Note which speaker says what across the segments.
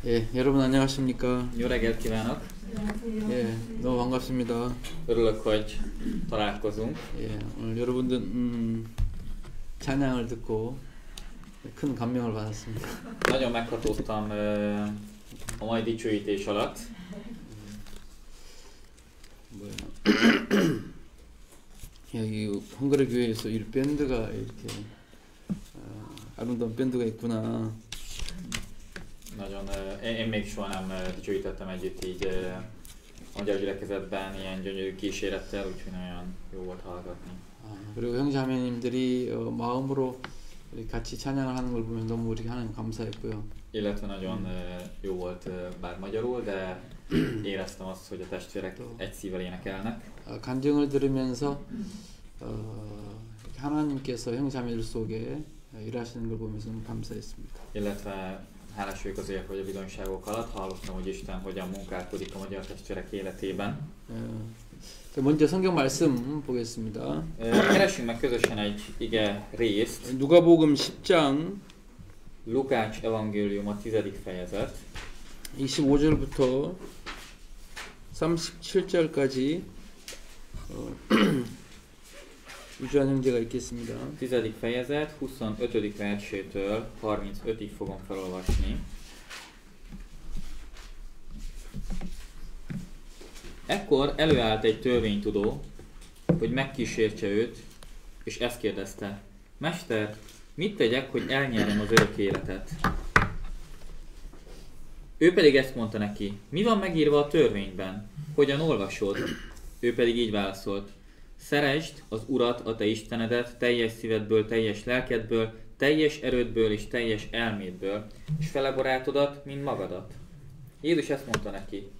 Speaker 1: 예, 여러분 안녕하십니까?
Speaker 2: Jó reggelt kívánok!
Speaker 1: 예, 너무 반갑습니다.
Speaker 2: Örülök, hogy találkozunk.
Speaker 1: 예, 오늘 여러분들 찬양을 듣고 큰 감명을 받았습니다.
Speaker 2: Nagyon meghatódtam a mai dicsőítés alatt.
Speaker 1: 뭐야? 여기 헝가리 교회에서 이 밴드가 이렇게 아름다운 밴드가 있구나.
Speaker 2: Nagyon, én még soha nem dicsőítettem együtt így magyar gyülekezetben ilyen gyönyörű kísérettel, úgyhogy nagyon jó volt hallgatni.
Speaker 1: 그리고 형제자매님들이 마음으로 같이 찬양을 하는 걸 보면 너무 우리 하나님 감사했고요.
Speaker 2: Illetve nagyon jó volt bár magyarul, de éreztem azt, hogy a testvérek egy szívvel énekelnek.
Speaker 1: 간증을 들으면서 하나님께서 형제자매들 속에 일하시는 걸 보면서 너무 감사했습니다.
Speaker 2: Illetve hálás vagyok azért, hogy a bizonyságok alatt hallottam, hogy Isten hogyan munkálkodik a magyar testvérek életében.
Speaker 1: 먼저 성경 말씀 보겠습니다.
Speaker 2: Keressünk meg közösen egy ige részt.
Speaker 1: 누가복음 10장
Speaker 2: Lukács evangélium a 10. fejezet.
Speaker 1: 25절부터 37절까지 유주한 형제가 읽겠습니다.
Speaker 2: 10. fejezet 25. versétől 35-ig fogom felolvasni. Ekkor előállt egy törvénytudó, hogy megkísértse őt, és ezt kérdezte: Mester, mit tegyek, hogy elnyerjem az örök életet? Ő pedig ezt mondta neki: Mi van megírva a törvényben? Hogyan olvasod? Ő pedig így válaszolt: Szeresd az Urat, a te Istenedet, teljes szívedből, teljes lelkedből, teljes erődből és teljes elmédből, és fele barátodat, mint magadat. Jézus ezt mondta neki: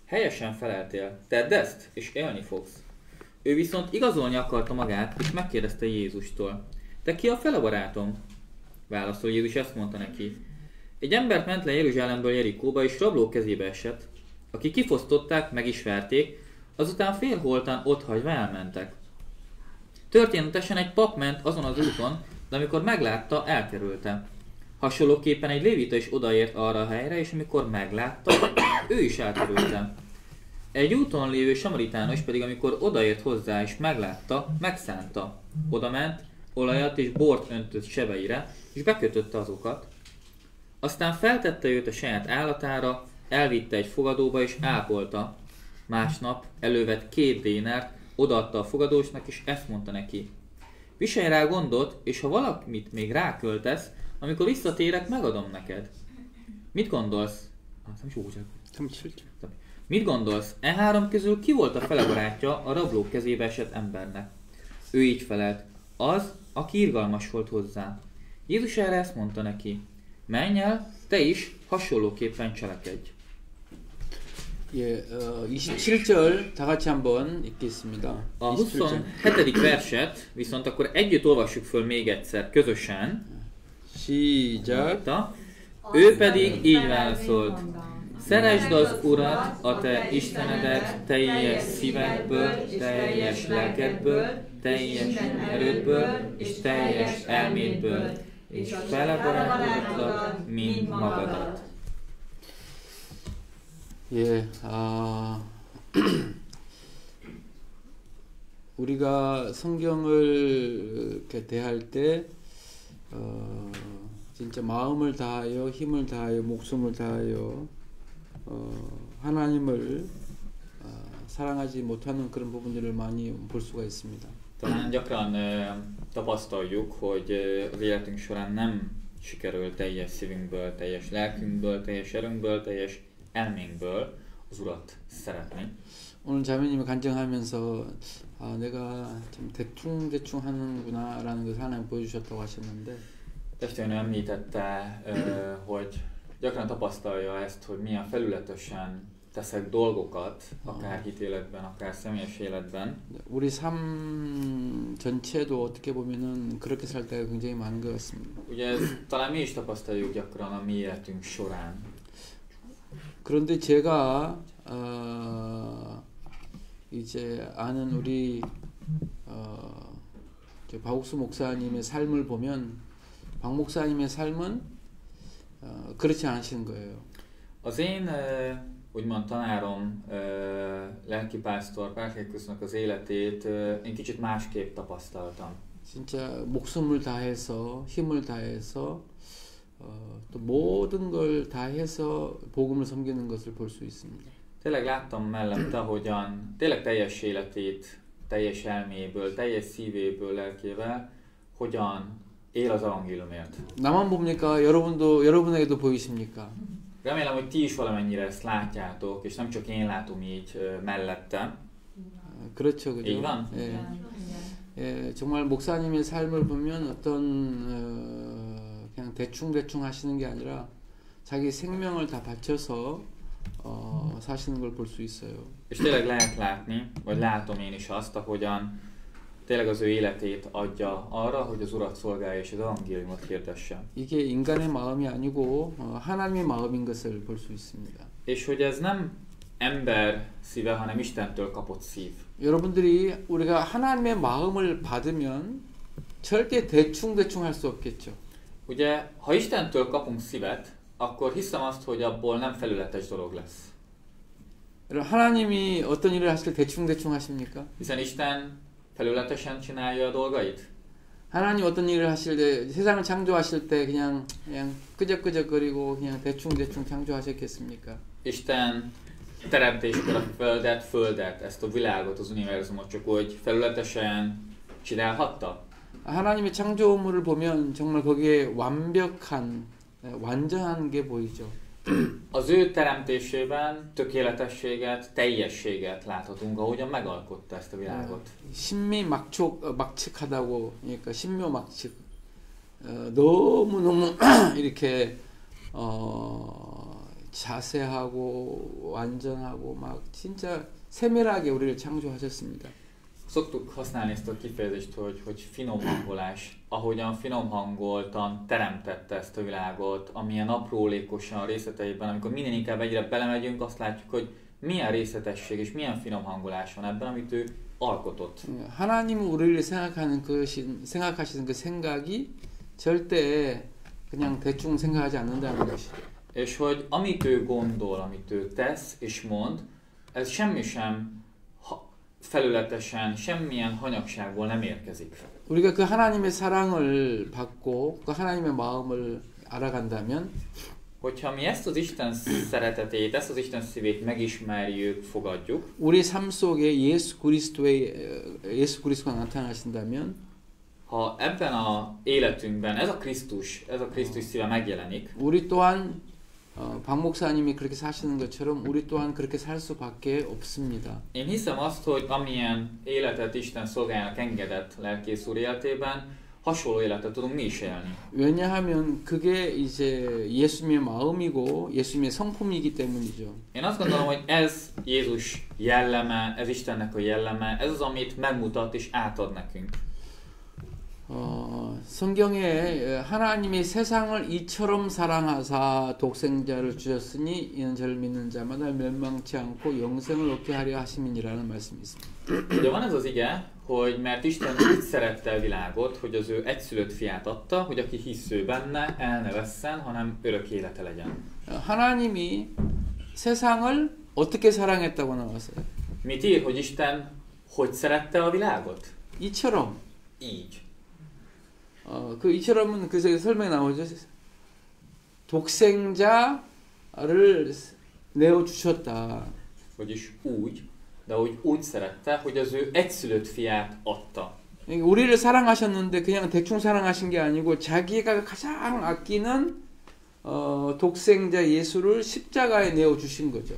Speaker 2: Helyesen feleltél, tedd ezt, és élni fogsz. Ő viszont igazolni akarta magát, és megkérdezte Jézustól: Te ki a fele barátom? Válaszol Jézus ezt mondta neki: Egy embert ment le Jeruzsálemből Jerikóba, és rablók kezébe esett, akik kifosztották, meg is verték, azután félholtan otthagyva elmentek. Történetesen egy pap ment azon az úton, de amikor meglátta, elkerülte. Hasonlóképpen egy lévita is odaért arra a helyre, és amikor meglátta, ő is elkerülte. Egy úton lévő samaritános pedig, amikor odaért hozzá és meglátta, megszánta. Odament, olajat és bort öntött sebeire, és bekötötte azokat. Aztán feltette őt a saját állatára, elvitte egy fogadóba és ápolta. Másnap elővett 2 dénárt, odaadta a fogadósnak, és ezt mondta neki: Viselj rá gondot, és ha valamit még ráköltesz, amikor visszatérek, megadom neked. Mit gondolsz? Mit gondolsz? E 3 közül ki volt a fele barátja a rablók kezébe esett embernek? Ő így felelt: az, aki irgalmas volt hozzá. Jézus erre ezt mondta neki: Menj el, te is hasonlóképpen cselekedj.
Speaker 1: 예, 27절 다 같이 한번 읽겠습니다.
Speaker 2: A 27. verset viszont akkor együtt olvassuk föl még egyszer, közösen.
Speaker 1: 시작.
Speaker 2: Ő pedig így válaszolt: Szeresd az Urat, a te Istenedet teljes szívedből, teljes lelkedből, teljes erődből és teljes elmédből, és fele barátodat, mint magadat.
Speaker 1: 예, 우리가 성경을 이렇게 대할 때 진짜 마음을 다하여 힘을 다하여 목숨을 다하여 하나님을 사랑하지 못하는 그런 부분들을 많이 볼 수가 있습니다.
Speaker 2: Talán gyakran tapasztaljuk, hogy az életünk során nem sikerül teljes szívünkből, teljes lelkünkből, teljes erőnkből, teljes elménkből az Urat szeretni.
Speaker 1: 오늘 자매님이 간증하면서 내가 좀 대충 하는구나라는 것을 하나님 보여주셨다고 하셨는데
Speaker 2: Testvérnő említette, hogy gyakran tapasztalja ezt, hogy milyen felületesen teszek dolgokat, akár hitéletben, akár személyes életben.
Speaker 1: 우리 삶 전체도 어떻게 보면은 그렇게 살 때가 굉장히 많은 것 같습니다.
Speaker 2: Ugye talán mi is tapasztaljuk gyakran a mi életünk során.
Speaker 1: 그런데 제가 이제 아는 우리 박옥수 목사님의 삶을 보면 박 목사님의 삶은 그렇지 않으신 거예요.
Speaker 2: Az én úgymond tanárom, lelkipásztor Párkékusznak az életét én kicsit másképp tapasztaltam.
Speaker 1: 진짜 목숨을 다해서 힘을 다해서 또 모든 걸 다해서 복음을 섬기는 것을 볼 수 있습니다.
Speaker 2: Tényleg láttam mellette, hogyan tényleg teljes életét, teljes elméből, teljes szívéből, lelkével, hogyan él az evangéliumért.
Speaker 1: 나만 봅니까? 여러분에게도 보이십니까?
Speaker 2: Remélem, hogy ti is valamennyire ezt látjátok, és nem csak én látom így mellette.
Speaker 1: 그렇죠, 그죠?
Speaker 2: így van?
Speaker 1: 예, 정말 목사님의 삶을 보면 그냥 대충 하시는 게 아니라 자기 생명을 다 바쳐서 사시는 걸 볼 수 있어요.
Speaker 2: És tényleg lehet látni, vagy látom én is azt, ahogyan tényleg az ő életét adja arra, hogy az Urat szolgálja és az evangéliumot hirdesse.
Speaker 1: 이게 인간의 마음이 아니고 하나님의 마음인 것을 볼 수 있습니다.
Speaker 2: És hogy ez nem ember szíve, hanem Istentől kapott szív.
Speaker 1: 여러분들이 우리가 하나님의 마음을 받으면 절대 대충 할 수 없겠죠.
Speaker 2: Ugye, ha Istentől kapunk szívet, akkor hiszem azt, hogy abból nem felületes dolog lesz.
Speaker 1: 하나님이 어떤 일을 하실 때 대충 하십니까?
Speaker 2: Hiszen Isten felületesen csinálja a dolgait.
Speaker 1: 하나님 어떤 일을 하실 때 세상을 창조하실 때 그냥 끄적끄적거리고 그냥 대충 창조하셨겠습니까?
Speaker 2: Isten teremtéskor a földet, ezt a világot, az univerzumot csak úgy felületesen csinálhatta.
Speaker 1: 하나님의 창조물을 보면 정말 거기에 완전한 게 보이죠.
Speaker 2: Az ő teremtésében tökéletességet, teljességet láthatunk, ahogyan megalkotta ezt a világot.
Speaker 1: 신미막측하다고 그러니까 신묘막측 너무너무 이렇게 자세하고 완전하고 막 진짜 세밀하게 우리를 창조하셨습니다.
Speaker 2: Szoktuk használni ezt a kifejezést, hogy finom hangolás. Ahogyan finom hangoltan teremtette ezt a világot, amilyen aprólékosan részleteiben, amikor minden inkább egyre belemegyünk, azt látjuk, hogy milyen részletesség és milyen finom hangolás van ebben, amit ő alkotott.
Speaker 1: 하나님은 우리를 생각하시는 그 생각이 절대 그냥 대충 생각하지 않는다는 것이죠.
Speaker 2: És hogy amit ő gondol, amit ő tesz és mond, ez semmi sem felületesen, semmilyen hanyagságból nem érkezik.
Speaker 1: 우리가 그 하나님의 사랑을 받고 그 하나님의 마음을 알아간다면
Speaker 2: Hogyha mi ezt az Isten szeretetét, ezt az Isten szívét megismerjük, fogadjuk,
Speaker 1: 우리 삶 속에 예수 그리스도가 나타나신다면
Speaker 2: ha ebben az életünkben ez a Krisztus szíve megjelenik,
Speaker 1: 우리 또한 박 목사님이 그렇게 사시는 것처럼 우리 또한 그렇게 살 수밖에 없습니다.
Speaker 2: én hiszem azt, hogy amilyen életet Isten szolgájának engedett lelkész úr életében, hasonló életet tudunk mi is élni.
Speaker 1: 왜냐하면 그게 이제 예수님의 마음이고 예수님의 성품이기 때문이죠.
Speaker 2: Én azt gondolom, hogy ez Jézus jelleme, ez Istennek a jelleme, ez az, amit megmutat és átad nekünk.
Speaker 1: 성경에 하나님이 세상을 이처럼 사랑하사 독생자를 주셨으니 이는 저를 믿는 자마다 멸망치 않고 영생을 얻게 하려 하심이니라는 말씀이 있습니다.
Speaker 2: Ugye van ez az ige, hogy mert Isten úgy szerette a világot, hogy az ő egyszülött fiát adta, hogy aki hisz ő benne, el ne vesszen, hanem örök élete legyen.
Speaker 1: 하나님이 세상을 어떻게 사랑했다고 나왔어요?
Speaker 2: Mit ír, hogy Isten hogy szerette a világot?
Speaker 1: 이처럼.
Speaker 2: Így.
Speaker 1: 그 이처럼은 그 설명에 나오죠. 독생자를 내어 주셨다.
Speaker 2: Vagyis úgy, de úgy szerette, hogy az ő egyszülött fiát adta.
Speaker 1: 우리를 사랑하셨는데 그냥 대충 사랑하신 게 아니고 자기가 가장 아끼는 독생자 예수를 십자가에 내어 주신 거죠.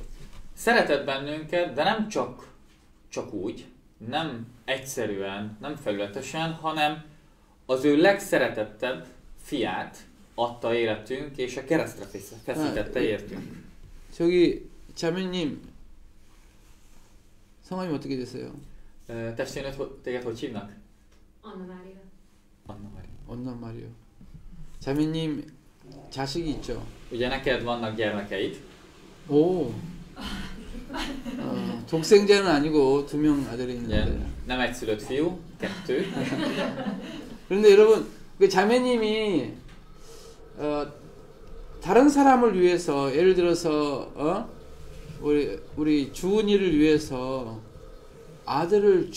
Speaker 2: Szeretett bennünket, de nem csak úgy, nem egyszerűen, nem felületesen, hanem az ő legszeretettebb fiát adta életünk, és a keresztre feszítette értünk.
Speaker 1: 저기 자매님 성함이 어떻게 되세요?
Speaker 2: Testvérnőt téged hogy hívnak?
Speaker 3: Anna Mária.
Speaker 2: Anna
Speaker 1: Mária. 자매님 자식이 있죠?
Speaker 2: Ugye neked vannak gyermekeid?
Speaker 1: 오. 독생자는 아니고 2명 아들이 있는데.
Speaker 2: Nem egyszülött fiú, 2.
Speaker 1: 그런데 여러분, 그 자매님이 다른 사람을 위해서 예를 들어서 우리 주은이를 위해서 아들을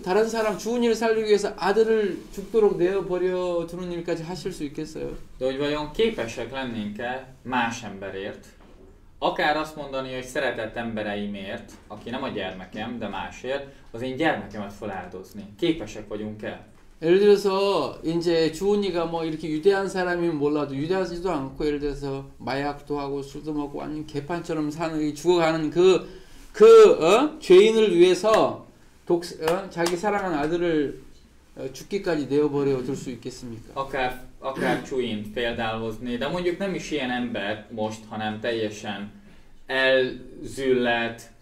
Speaker 1: 다른 사람 주은이를 살리기 위해서 아들을 죽도록 내어 버려 두는 일까지 하실 수 있겠어요?
Speaker 2: De hogy vajon képesek lennénk-e más emberért? Akár azt mondani, hogy szeretett embereimért, aki nem a gyermekem, de másért, az én gyermekemet feláldozni. Képesek vagyunk-e?
Speaker 1: 예를 들어서 이제 주은이가 뭐 이렇게 유대한 사람이면 몰라도 유대하지도 않고 예를 들어서 마약도 하고 술도 먹고 완전 개판처럼 죽어가는 죄인을 위해서 자기 사랑하는 아들을 죽기까지 내어버려 둘 수 있겠습니까?
Speaker 2: Akár csúint például hozni, de mondjuk nem is ilyen ember most, hanem teljesen elzüllett,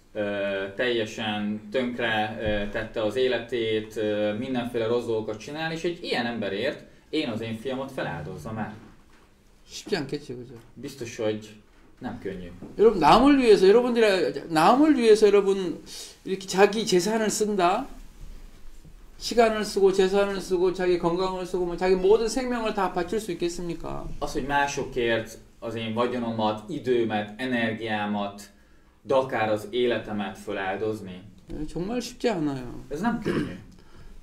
Speaker 2: teljesen tönkre tette az életét, mindenféle rossz dolgokat csinál, és egy ilyen emberért én az én fiamat feláldozzam el.
Speaker 1: 쉽지 않겠죠, 그죠?
Speaker 2: Biztos, hogy nem könnyű.
Speaker 1: 여러분 남을 위해서 여러분 이렇게 자기 재산을 쓴다, 시간을 쓰고 재산을 쓰고 자기 건강을 쓰고 뭐 자기 모든 생명을 다 바칠 수 있겠습니까?
Speaker 2: Az, hogy másokért az én vagyonomat, időmet, energiámat, de akár az életemet feláldozni.
Speaker 1: 정말 쉽지 않아요.
Speaker 2: Ez nem könnyű.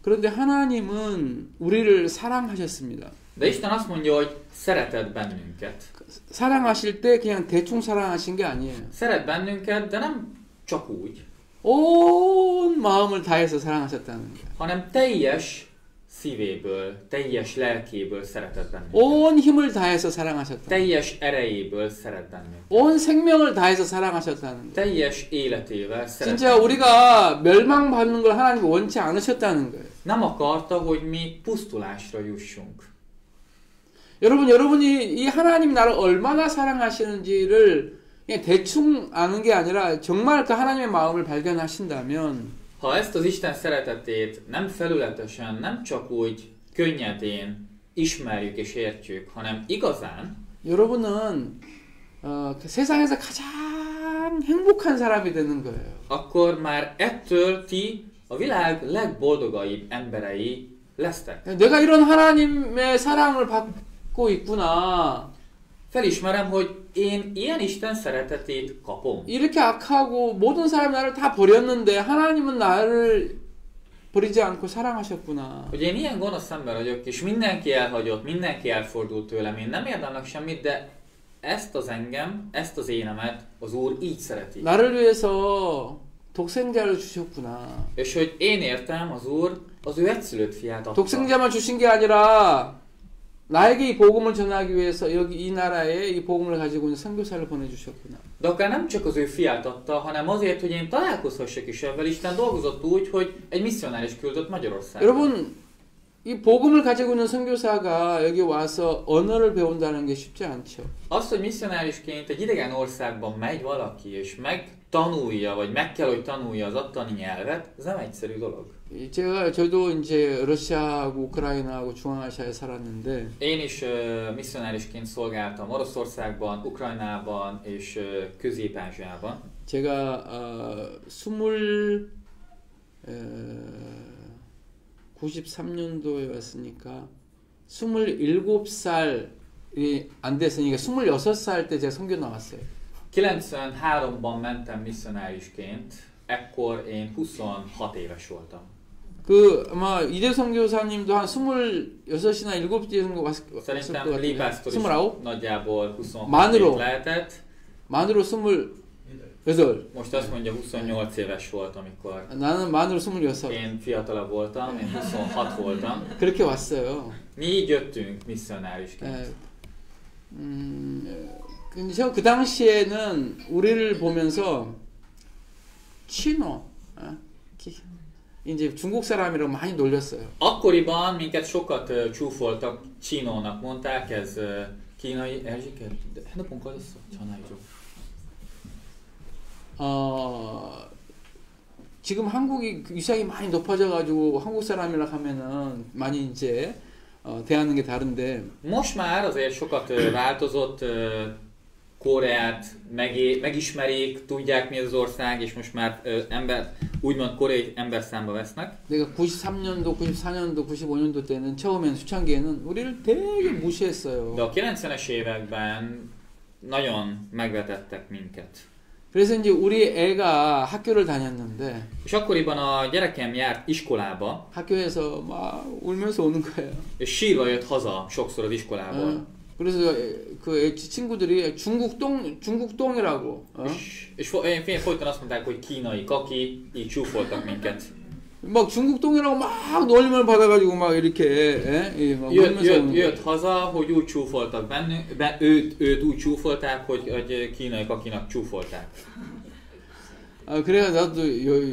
Speaker 1: 그런데 하나님은 우리를 사랑하셨습니다.
Speaker 2: De Isten azt mondja, hogy szeretett bennünket.
Speaker 1: 사랑하실 때 그냥 대충 사랑하신 게 아니에요.
Speaker 2: Szeret bennünket, de nem csak úgy.
Speaker 1: 온 마음을 다해서 사랑하셨다는 거예요.
Speaker 2: Hanem teljes szívéből, teljes lelkéből szeretett bennünket.
Speaker 1: 온 힘을 다해서 사랑하셨다.
Speaker 2: Teljes erejéből szeret bennünket.
Speaker 1: 온 생명을 다해서 사랑하셨다는 거.
Speaker 2: Teljes életével szeret
Speaker 1: 진짜
Speaker 2: bennünket.
Speaker 1: 우리가 멸망받는 걸 하나님이 원치 않으셨다는 거예요.
Speaker 2: Nem akarta, hogy mi pusztulásra jussunk.
Speaker 1: 여러분이 이 하나님 나를 얼마나 사랑하시는지를 그냥 대충 아는 게 아니라 정말 그 하나님의 마음을 발견하신다면
Speaker 2: Ha ezt az Isten szeretetét nem felületesen, nem csak úgy könnyedén ismerjük és értjük, hanem igazán,
Speaker 1: 여러분은 그 세상에서 가장 행복한 사람이 되는 거예요.
Speaker 2: akkor már ettől ti a világ legboldogabb emberei lesztek.
Speaker 1: 내가 이런 하나님의 사랑을 받고 있구나.
Speaker 2: Felismerem, hogy én ilyen Isten szeretetét kapom.
Speaker 1: 이렇게 악하고 모든 사람이 나를 다 버렸는데 하나님은 나를 버리지 않고 사랑하셨구나.
Speaker 2: Hogy én ilyen gonosz ember vagyok, és mindenki elhagyott, mindenki elfordult tőlem, én nem érdemlek semmit, de ezt az engem, ezt az énemet az Úr így szereti.
Speaker 1: 나를 위해서 독생자를 주셨구나.
Speaker 2: És hogy én értem, az Úr az ő egyszülött fiát adta.
Speaker 1: 독생자만 주신 게 아니라 나에게 이 복음을 전하기 위해서 여기 이 나라에 이 복음을 가지고 있는 선교사를 보내주셨구나.
Speaker 2: De akár nem csak az ő fiát adta, hanem azért, hogy én találkozhassak is ebben. Isten dolgozott úgy, hogy egy misszionáris küldött Magyarországra.
Speaker 1: 여러분, 이 복음을 가지고 있는 선교사가 여기 와서 언어를 배운다는 게 쉽지 않죠.
Speaker 2: Az, hogy misszionárisként egy idegen országban megy valaki, és megtanulja, vagy meg kell, hogy tanulja az ottani nyelvet, ez nem egyszerű dolog.
Speaker 1: 저도 이제 러시아하고 우크라이나하고 중앙아시아에 살았는데
Speaker 2: Én is misszionárisként szolgáltam Oroszországban, Ukrajnában és Közép-Ázsiában.
Speaker 1: 제가 93년도에 왔으니까 27살이 안 됐으니까 26살 때 제가 선교 나왔어요.
Speaker 2: 93-ban mentem misszionárisként, ekkor én 26 éves voltam.
Speaker 1: 그 아마 이대 선교사님도 한 26이나 7째 정도 왔을 것
Speaker 2: Szerintem
Speaker 1: 같아요.
Speaker 2: Lee Pastor is
Speaker 1: 29?
Speaker 2: nagyjából 26
Speaker 1: Manról.
Speaker 2: év lehetett.
Speaker 1: 만으로 28.
Speaker 2: Most azt mondja, 28 éves volt, amikor
Speaker 1: 나는 만으로 26.
Speaker 2: én fiatalabb voltam, én 26 voltam.
Speaker 1: 그렇게 왔어요.
Speaker 2: Mi így jöttünk misszionárisként.
Speaker 1: 예. 근데 저 그 당시에는 우리를 보면서 치노, 이제 중국 사람이라고 많이 놀렸어요.
Speaker 2: Akkoriban minket sokat csúfoltak, csinónak mondták, ez kínai Erzsiket. De 핸드폰 꺼졌어. 전화해줘.
Speaker 1: 지금 한국이 위상이 많이 높아져가지고 한국 사람이라 하면은 많이 이제 대하는 게 다른데.
Speaker 2: Most már azért sokat változott, Koreát megismerik, tudják mi az ország, és most már úgymond koreai emberszámba vesznek.
Speaker 1: 내가 93년도, 94년도, 95년도 때는 처음엔 수창기에는 우리를 되게 무시했어요.
Speaker 2: De a 90-es években nagyon megvetettek minket.
Speaker 1: 그래서 이제 우리 애가 학교를 다녔는데
Speaker 2: És akkoriban a gyerekem járt iskolába,
Speaker 1: 학교에서 막 울면서 오는 거예요.
Speaker 2: és sírva jött haza sokszor az iskolából.
Speaker 1: 그래서 그 친구들이 중국똥이라고.
Speaker 2: És én folyton azt mondták, hogy kínai kaki, így csúfoltak minket.
Speaker 1: 막 중국똥이라고 막 놀림을 받아가지고 막 이렇게 막
Speaker 2: jött haza, hogy úgy csúfoltak őt úgy csúfolták, hogy kínai kakinak csúfolták.
Speaker 1: 그래가 나도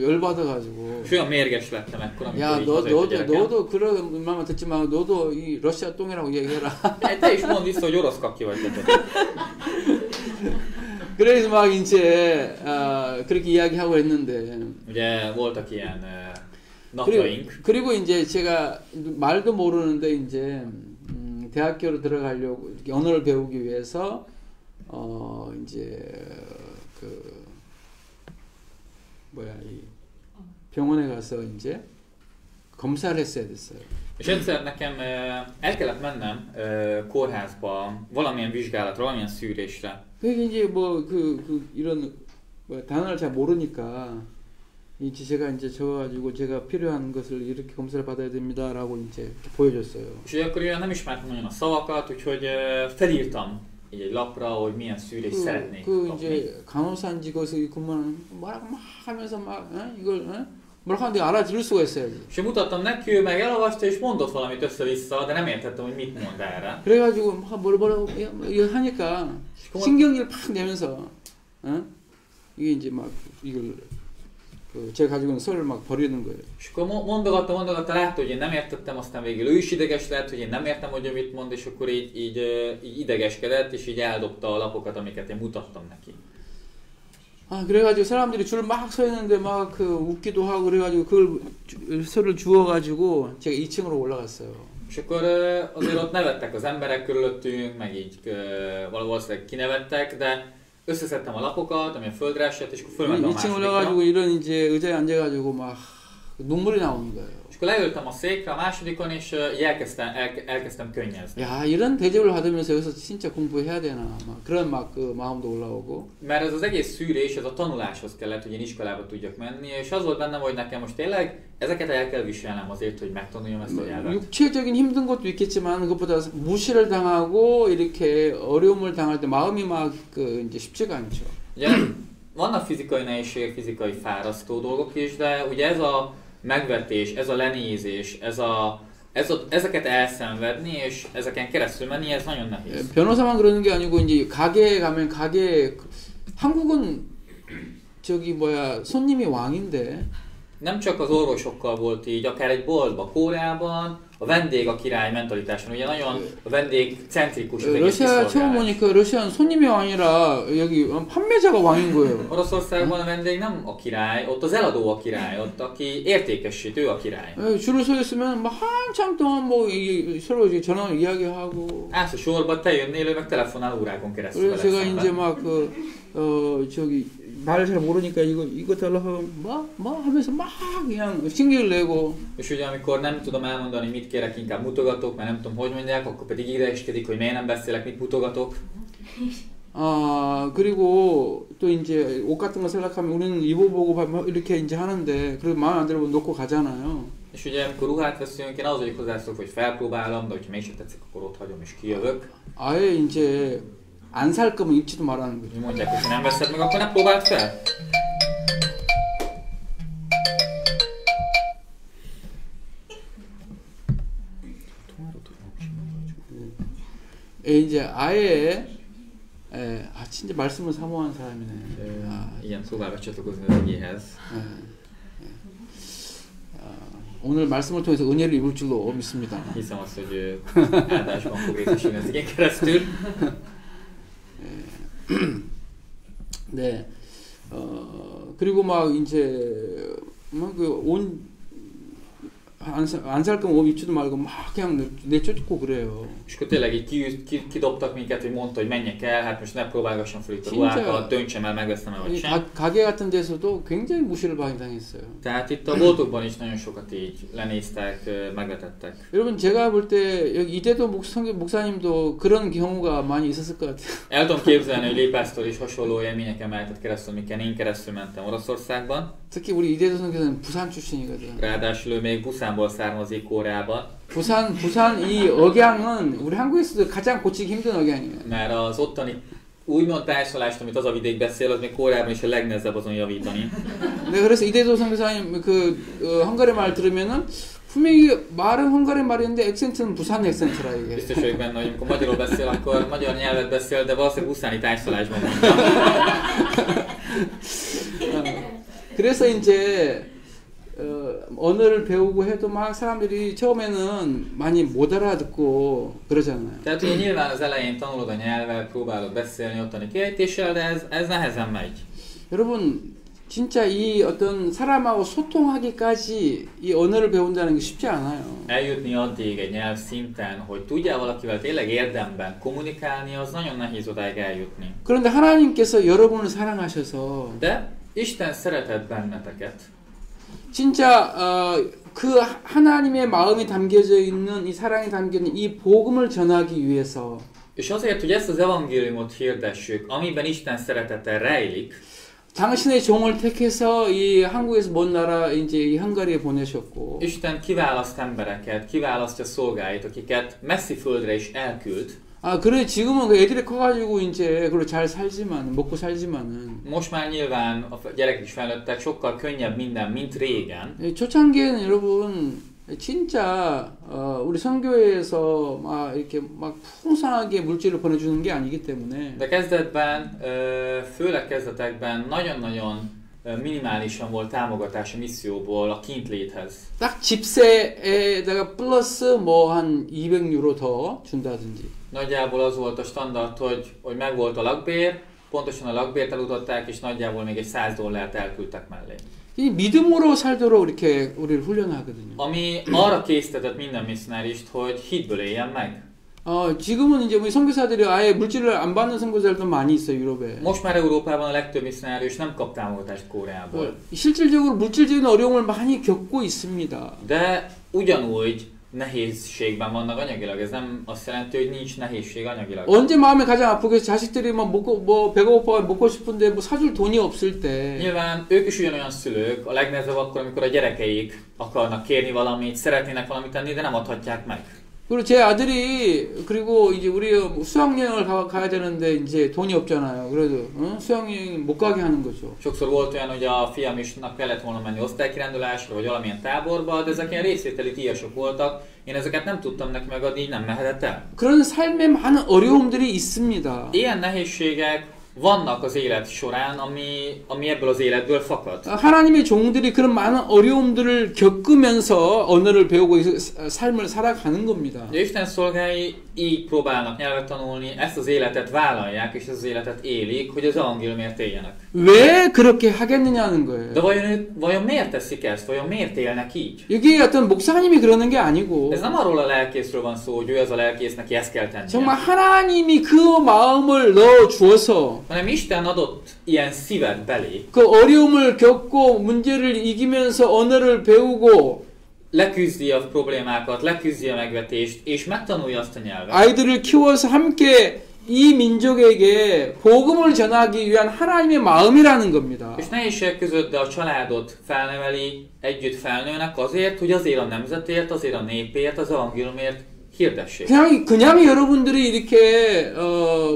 Speaker 1: 열받아가지고.
Speaker 2: És olyan mérges lettem ekkor, amikor
Speaker 1: 야,
Speaker 2: így hazajött a gyerekem.
Speaker 1: 너도 그런 말만 듣지 말고 너도 이 러시아 똥이라고 얘기해라.
Speaker 2: Te is mondd vissza, hogy orosz kaki vagy.
Speaker 1: 그래서 막 이제 그렇게 이야기하고 했는데.
Speaker 2: Ugye voltak ilyen napjaink.
Speaker 1: 그리고 이제 제가 말도 모르는데 이제 대학교로 들어가려고 언어를 배우기 위해서 이제 그 이 병원에 가서 이제 검사를 했어야 됐어요.
Speaker 2: És egyszer nekem el kellett mennem kórházba valamilyen vizsgálatra, valamilyen szűrésre.
Speaker 1: 그게 이제 이런 단어를 잘 모르니까 이제 제가 이제 적어가지고 제가 필요한 것을 이렇게 검사를 받아야 됩니다라고 이제 보여줬어요.
Speaker 2: És akkor én nem ismertem nagyon a szavakat, úgyhogy felírtam így egy lapra, hogy milyen szűrést szeretnék
Speaker 1: 그
Speaker 2: kapni.
Speaker 1: 이제 간호사인지 거기서 근무하는 뭐라고 막 하면서 막 이걸 뭐라고 하는데 알아들을 수가 있어야지.
Speaker 2: És mutattam neki, ő meg elolvasta és mondott valamit össze-vissza, de nem értettem, hogy mit mond erre.
Speaker 1: 그래가지고 막 뭐라고 이거 하니까 신경질 팍 내면서 이게 이제 막 이걸 제가 가지고 있는 썰을 막 버리는 거예요.
Speaker 2: És akkor mondogatta, látta, hogy én nem értettem, aztán végül ő is ideges lett, hogy én nem értem, hogy ő mit mond, és akkor így idegeskedett, és így eldobta a lapokat, amiket én mutattam neki.
Speaker 1: 그래가지고 사람들이 줄 막 서 있는데 막 그 웃기도 하고 그래가지고 그걸 썰을 주워가지고 제가 2층으로 올라갔어요.
Speaker 2: És akkor azért ott nevettek az emberek körülöttünk, meg így valószínűleg kinevettek, de összeszedtem a lapokat, ami a földre esett, és akkor fölmentem a
Speaker 1: 2층
Speaker 2: másodikra.
Speaker 1: 올라가지고 이런 이제 의자에 앉아가지고 막 눈물이 나오는 거예요.
Speaker 2: És akkor leültem a székre a másodikon, és így elkezdtem könnyezni.
Speaker 1: 야, 이런 대접을 받으면서 여기서 진짜 공부해야 되나 막 그런 막 그 마음도 올라오고.
Speaker 2: Mert ez az egész szűrés, ez a tanuláshoz kellett, hogy én iskolába tudjak menni, és az volt bennem, hogy nekem most tényleg ezeket el kell viselnem azért, hogy megtanuljam ezt a nyelvet.
Speaker 1: 육체적인 힘든 것도 있겠지만 그것보다 무시를 당하고 이렇게 어려움을 당할 때 마음이 막 그 이제 쉽지가 않죠.
Speaker 2: Ugye, vannak fizikai nehézségek, fizikai fárasztó dolgok is, de ugye ez a megvetés, ez a lenézés, ezeket elszenvedni és ezeken keresztül menni, ez nagyon nehéz.
Speaker 1: 변호사만 그러는 게 아니고 이제 가게에 가면 한국은 저기 뭐야 손님이 왕인데.
Speaker 2: Nem csak az orvosokkal volt így, akár egy boltban, Koreában a vendég a király mentalitáson, ugye nagyon a vendégcentrikus az egész
Speaker 1: 러시아 처음 오니까 러시아는 손님이 왕이라 여기 판매자가 왕인 거예요.
Speaker 2: Oroszországban a vendég nem a király, ott az eladó a király, ott aki értékesít, ő a király.
Speaker 1: 줄을 서 있으면 막 한참 동안 뭐 서로 이제 전화 이야기하고.
Speaker 2: Állsz a sorba, te jönnél, ő meg telefonál órákon keresztül.
Speaker 1: 그래서 제가 이제 막 저기 말을 잘 모르니까 이거 달라고 뭐 하면서 막 그냥 신경을 내고.
Speaker 2: És ugye amikor nem tudom elmondani, mit kérek, inkább mutogatok, mert nem tudom, hogy mondják, akkor pedig idegeskedik, hogy miért nem beszélek, mit mutogatok.
Speaker 1: 그리고 또 이제 옷 같은 거 생각하면 우리는 입어보고 이렇게 이제 하는데 그리고 마음 안 들면 놓고 가잖아요.
Speaker 2: És ugye amikor ruhát veszünk, én az vagyok hozzászokva, hogy felpróbálom, de hogyha mégsem tetszik, akkor ott hagyom és kijövök.
Speaker 1: 아예 이제 안 살 거면 입지도 말라는 거죠.
Speaker 2: Mondják, hogy ha nem veszed meg, akkor ne próbáld fel.
Speaker 1: 이제 아예 진짜 말씀을 사모하는 사람이네.
Speaker 2: Igen, próbálva csatlakozni az igéhez.
Speaker 1: 오늘 말씀을 통해서 은혜를 입을 줄로 믿습니다.
Speaker 2: Hiszem azt, hogy áldásban fog részesülni az igén keresztül.
Speaker 1: 네. 그리고 막 이제 안 살 거면 옷 입지도 말고 막 그냥 내쫓고 그래요.
Speaker 2: És akkor tényleg így kidobtak minket, hogy mondta, hogy menjek el, hát most ne próbálgassam fel itt a ruhákat, döntsem el, megveszem el vagy sem.
Speaker 1: 가게 같은 데서도 굉장히 무시를 많이 당했어요.
Speaker 2: Tehát itt a boltokban is nagyon sokat így lenéztek, megvetettek.
Speaker 1: 여러분 제가 볼 때 여기 이대도 목사님도 그런 경우가 많이 있었을 것 같아요.
Speaker 2: El tudom képzelni, hogy Lépásztor is hasonló élményeken mehetett keresztül, amiken én keresztül mentem Oroszországban.
Speaker 1: 특히 우리 이대도 선교사는 부산 출신이거든.
Speaker 2: Ráadásul ő még Buszánból származik, Koreában.
Speaker 1: 부산 이 억양은 우리 한국에서도 가장 고치기 힘든 억양이에요.
Speaker 2: Mert az ottani úgymond tájszolást, amit az a vidék beszél, az még Koreában is a legnehezebb azon javítani.
Speaker 1: 네, 그래서 이대도 선교사님 헝가리 말 들으면은 분명히 말은 헝가리 말인데 액센트는 부산 액센트라 이게.
Speaker 2: Biztos vagyok benne, hogy amikor magyarul beszél, akkor magyar nyelvet beszél, de valószínűleg buszáni tájszolásban mondja.
Speaker 1: 그래서 이제 언어를 배우고 해도 막 사람들이 처음에는 많이 못 알아듣고 그러잖아요.
Speaker 2: Tehát ugye nyilván az elején tanulod a nyelvet, próbálod beszélni ottani kiejtéssel, de ez nehezen megy.
Speaker 1: 여러분 진짜 이 어떤 사람하고 소통하기까지 이 언어를 배운다는 게 쉽지 않아요.
Speaker 2: Eljutni addig egy nyelv szinten, hogy tudjál valakivel tényleg érdemben kommunikálni, az nagyon nehéz odáig eljutni.
Speaker 1: 그런데 하나님께서 여러분을 사랑하셔서
Speaker 2: De Isten szeretett benneteket.
Speaker 1: 진짜 그 하나님의 마음이 담겨져 있는 이 사랑이 담겨 있는 이 복음을 전하기 위해서
Speaker 2: És azért, hogy ezt az evangéliumot hirdessük, amiben Isten szeretete rejlik,
Speaker 1: 당신의 종을 택해서 이 한국에서 먼 나라 이제 이 헝가리에 보내셨고
Speaker 2: Isten kiválaszt embereket, kiválasztja szolgáit, akiket messzi földre is elküld.
Speaker 1: 아, 그래, 지금은 그 애들이 커가지고 이제, 그걸 잘 살지만, 먹고 살지만은.
Speaker 2: Most már nyilván a gyerekek is felnőttek, sokkal könnyebb minden, mint régen.
Speaker 1: 초창기에는 여러분, 진짜, 우리 선교회에서 막 이렇게 막 풍성하게 물질을 보내주는 게 아니기 때문에.
Speaker 2: De kezdetben, főleg kezdetekben nagyon-nagyon minimálisan volt támogatás a misszióból a kintléthez.
Speaker 1: 딱 집세에다가 플러스 뭐 한 200유로 더 준다든지.
Speaker 2: Nagyjából az volt a standard, hogy megvolt a lakbér, pontosan a lakbért elutatták, és nagyjából még egy $100 elküldtek mellé.
Speaker 1: 이 믿음으로 살도록 이렇게 우리를 훈련하거든요.
Speaker 2: Ami arra késztetett minden misszionárist, hogy hitből éljen meg.
Speaker 1: 지금은 이제 우리 선교사들이 아예 물질을 안 받는 선교사들도 많이 있어요, 유럽에.
Speaker 2: Most már Európában a legtöbb misszionárius nem kap támogatást Koreából.
Speaker 1: 실질적으로 물질적인 어려움을 많이 겪고 있습니다.
Speaker 2: De ugyanúgy nehézségben vannak anyagilag. Ez nem azt jelenti, hogy nincs nehézség anyagilag.
Speaker 1: 언제 마음이 가장 아프겠어? 자식들이 막 먹고 뭐 배가 고파 먹고 싶은데 뭐 사줄 돈이 없을 때.
Speaker 2: Nyilván ők is ugyanolyan szülők, a legnehezebb akkor, amikor a gyerekeik akarnak kérni valamit, szeretnének valamit tenni, de nem adhatják meg.
Speaker 1: 그리고 제 아들이 그리고 이제 우리 수학여행을 가야 되는데 이제 돈이 없잖아요. 그래도 수학여행 못 가게 하는 거죠.
Speaker 2: Sokszor volt olyan, hogy a fiam isnak kellett volna menni osztálykirándulásra, vagy valamilyen táborba, de ezek ilyen részvételi díjasok voltak. Én ezeket nem tudtam neki megadni, így nem mehetett el.
Speaker 1: 그런 삶에 많은 어려움들이 있습니다.
Speaker 2: Ilyen nehézségek vannak az élet során, ami ebből az életből fakad.
Speaker 1: 하나님의 종들이 그런 많은 어려움들을 겪으면서 언어를 배우고 삶을 살아가는 겁니다.
Speaker 2: Isten szolgái így próbálnak nyelvet tanulni, ezt az életet vállalják, és ezt az életet élik, hogy az evangéliumért éljenek.
Speaker 1: 왜 그렇게 하겠느냐는 거예요.
Speaker 2: De vajon miért teszik ezt? Vajon miért élnek így?
Speaker 1: 이게 어떤 목사님이 그러는 게 아니고
Speaker 2: Ez nem arról a lelkészről van szó, hogy ő az a lelkész, neki ezt kell tennie.
Speaker 1: 정말 하나님이 그 마음을 넣어 주어서
Speaker 2: hanem Isten adott ilyen szívet belé.
Speaker 1: 그 어려움을 겪고 문제를 이기면서 언어를 배우고
Speaker 2: leküzdi a problémákat, leküzdi a megvetést, és megtanulja azt a nyelvet.
Speaker 1: 아이들을 키워서 함께 이 민족에게 복음을 전하기 위한 하나님의 마음이라는 겁니다.
Speaker 2: És nehézségek között, de a családot felneveli, együtt felnőnek azért, hogy azért a nemzetért, azért a népért, az evangéliumért hirdessék.
Speaker 1: 그냥 여러분들이 이렇게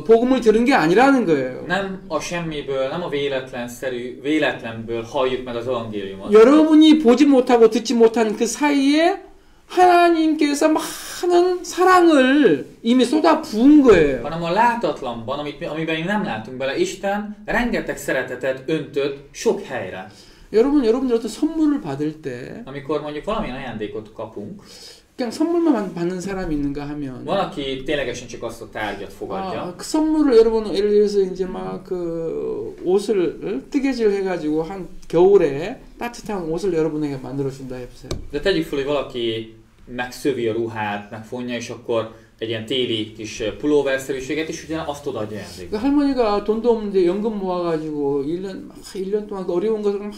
Speaker 1: 복음을 들은 게 아니라는 거예요.
Speaker 2: Nem a semmiből, nem a véletlenből halljuk meg az evangéliumot.
Speaker 1: 여러분이 보지 못하고 듣지 못한 그 사이에 하나님께서 많은 사랑을 이미 쏟아 부은 거예요.
Speaker 2: Hanem a látatlanban, amiben még nem látunk bele, Isten rengeteg szeretetet öntött sok helyre.
Speaker 1: 여러분들 어떤 선물을 받을 때
Speaker 2: amikor mondjuk valamilyen ajándékot kapunk,
Speaker 1: 그냥 선물만 받는 사람이 있는가 하면
Speaker 2: van, aki ténylegesen csak azt a tárgyat fogadja.
Speaker 1: 그 선물을 여러분 예를 들어서 이제 막 그 옷을 뜨개질 해가지고 한 겨울에 따뜻한 옷을 여러분에게 만들어 준다 해보세요.
Speaker 2: De tegyük fel, hogy valaki megszövi a ruhát, megfonja, és akkor egy ilyen téli kis pulóverszerűséget, és ugye azt odaadja ajándékba.
Speaker 1: 그 할머니가 돈도 없는데 연금 모아가지고 1년 동안 그 어려운 것을 막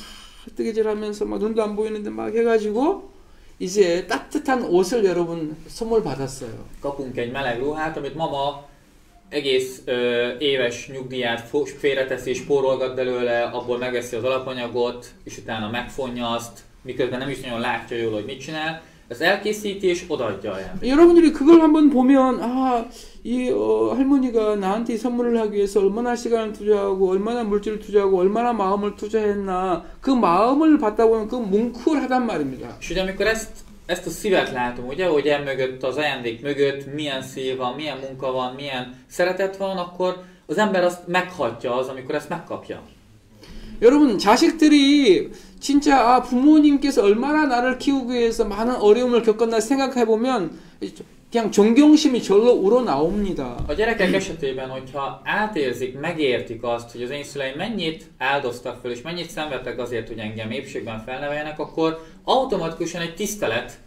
Speaker 1: 뜨개질하면서 막 눈도 안 보이는데 막 해가지고 이제 따뜻한 옷을 여러분 선물 받았어요.
Speaker 2: Kapunk egy meleg ruhát, amit mama egész éves nyugdíját félreteszi és spórolgat belőle, abból megveszi az alapanyagot, és utána megfonja azt, miközben nem is nagyon látja jól, hogy mit csinál. Ezt elkészíti és odaadja ajándékba.
Speaker 1: 여러분들이 그걸 한번 보면 이 할머니가 나한테 선물을 하기 위해서 얼마나 시간을 투자하고 얼마나 물질을 투자하고 얼마나 마음을 투자했나 그 마음을 받다 보면 그 뭉클하단 말입니다.
Speaker 2: És ugye amikor ezt a szívet látom, ugye, hogy mögött, az ajándék mögött milyen szív van, milyen munka van, milyen szeretet van, akkor az ember azt meghatja amikor ezt megkapja.
Speaker 1: 여러분 자식들이 진짜 부모님께서 얼마나 나를 키우기 위해서 많은 어려움을 겪었나 생각해 보면 그냥 존경심이 절로 우러나옵니다.
Speaker 2: A gyerekek esetében, hogyha átérzik, megértik azt, hogy az én szüleim mennyit áldoztak fel, és mennyit szenvedtek azért, hogy engem épségben felneveljenek, akkor automatikusan egy tisztelet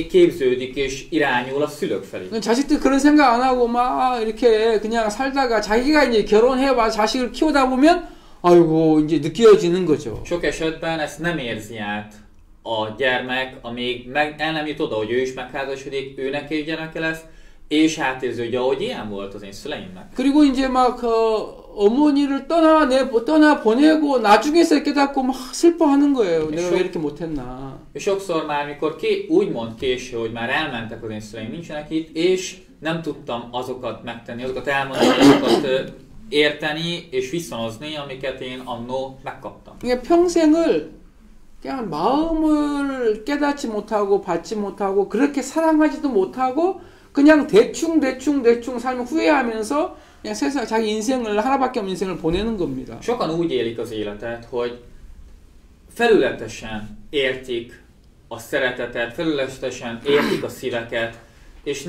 Speaker 2: képződik és irányul a szülők felé.
Speaker 1: 자식들 그런 생각 안 하고 막 이렇게 그냥 살다가 자기가 이제 결혼해봐 자식을 키우다 보면 아이고 이제 느껴지는 거죠.
Speaker 2: Sok esetben ezt nem érzi át a gyermek, amíg el nem jut oda, hogy ő is megházasodik, őnek egy gyermeke lesz, és átérzi, hogy ahogy ilyen volt az én szüleimnek.
Speaker 1: 그리고 이제 막 어머니를 떠나 보내고 나중에서 깨닫고 막 슬퍼하는 거예요. 내가 왜 이렇게 못했나.
Speaker 2: És sokszor már, mikor úgymond késő, hogy már elmentek az én szüleim, nincsenek itt, és nem tudtam azokat megtenni, azokat elmondani, azokat érteni és viszonozni, amiket én annó megkaptam.
Speaker 1: 그러니까 평생을 그냥 마음을 깨닫지 못하고 받지 못하고 그렇게 사랑하지도 못하고 그냥 대충 삶을 후회하면서 그냥 세상 자기 인생을 하나밖에 없는 인생을 보내는 겁니다.
Speaker 2: Sokan úgy élik az életet, hogy felületesen értik a szeretetet, felületesen értik a szíveket, és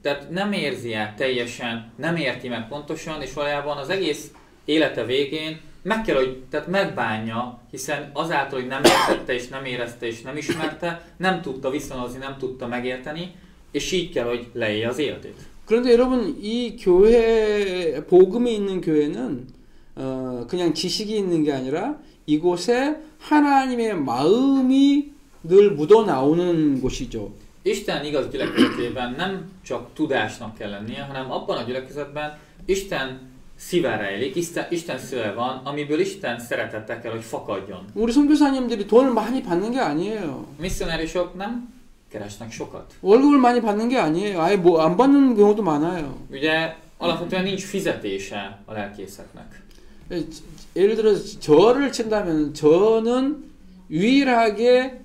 Speaker 2: tehát nem érzi át teljesen, nem érti meg pontosan, és valójában az egész élete végén meg kell, hogy tehát megbánja, hiszen azáltal, hogy nem értette, és nem érezte, és nem ismerte, nem tudta viszonozni, nem tudta megérteni, és így kell, hogy leélje az életét.
Speaker 1: 그런데 여러분, 이 교회, 복음이 있는 교회는 그냥 지식이 있는 게 아니라 이곳에 하나님의 마음이 늘 묻어 나오는 곳이죠.
Speaker 2: Isten igaz gyülekezetében nem csak tudásnak kell lennie, hanem abban a gyülekezetben Isten szíve rejlik, Isten szíve van, amiből Isten szeretete kell, hogy fakadjon.
Speaker 1: 우리 선교사님들이 돈을 많이 받는 게 아니에요.
Speaker 2: Misszionárisok nem keresnek sokat.
Speaker 1: 월급을 많이 받는 게 아니에요. 아예 뭐 안 받는 경우도 많아요.
Speaker 2: Ugye alapvetően nincs fizetése a lelkészeknek.
Speaker 1: 예를 들어서 저를 친다면 저는 유일하게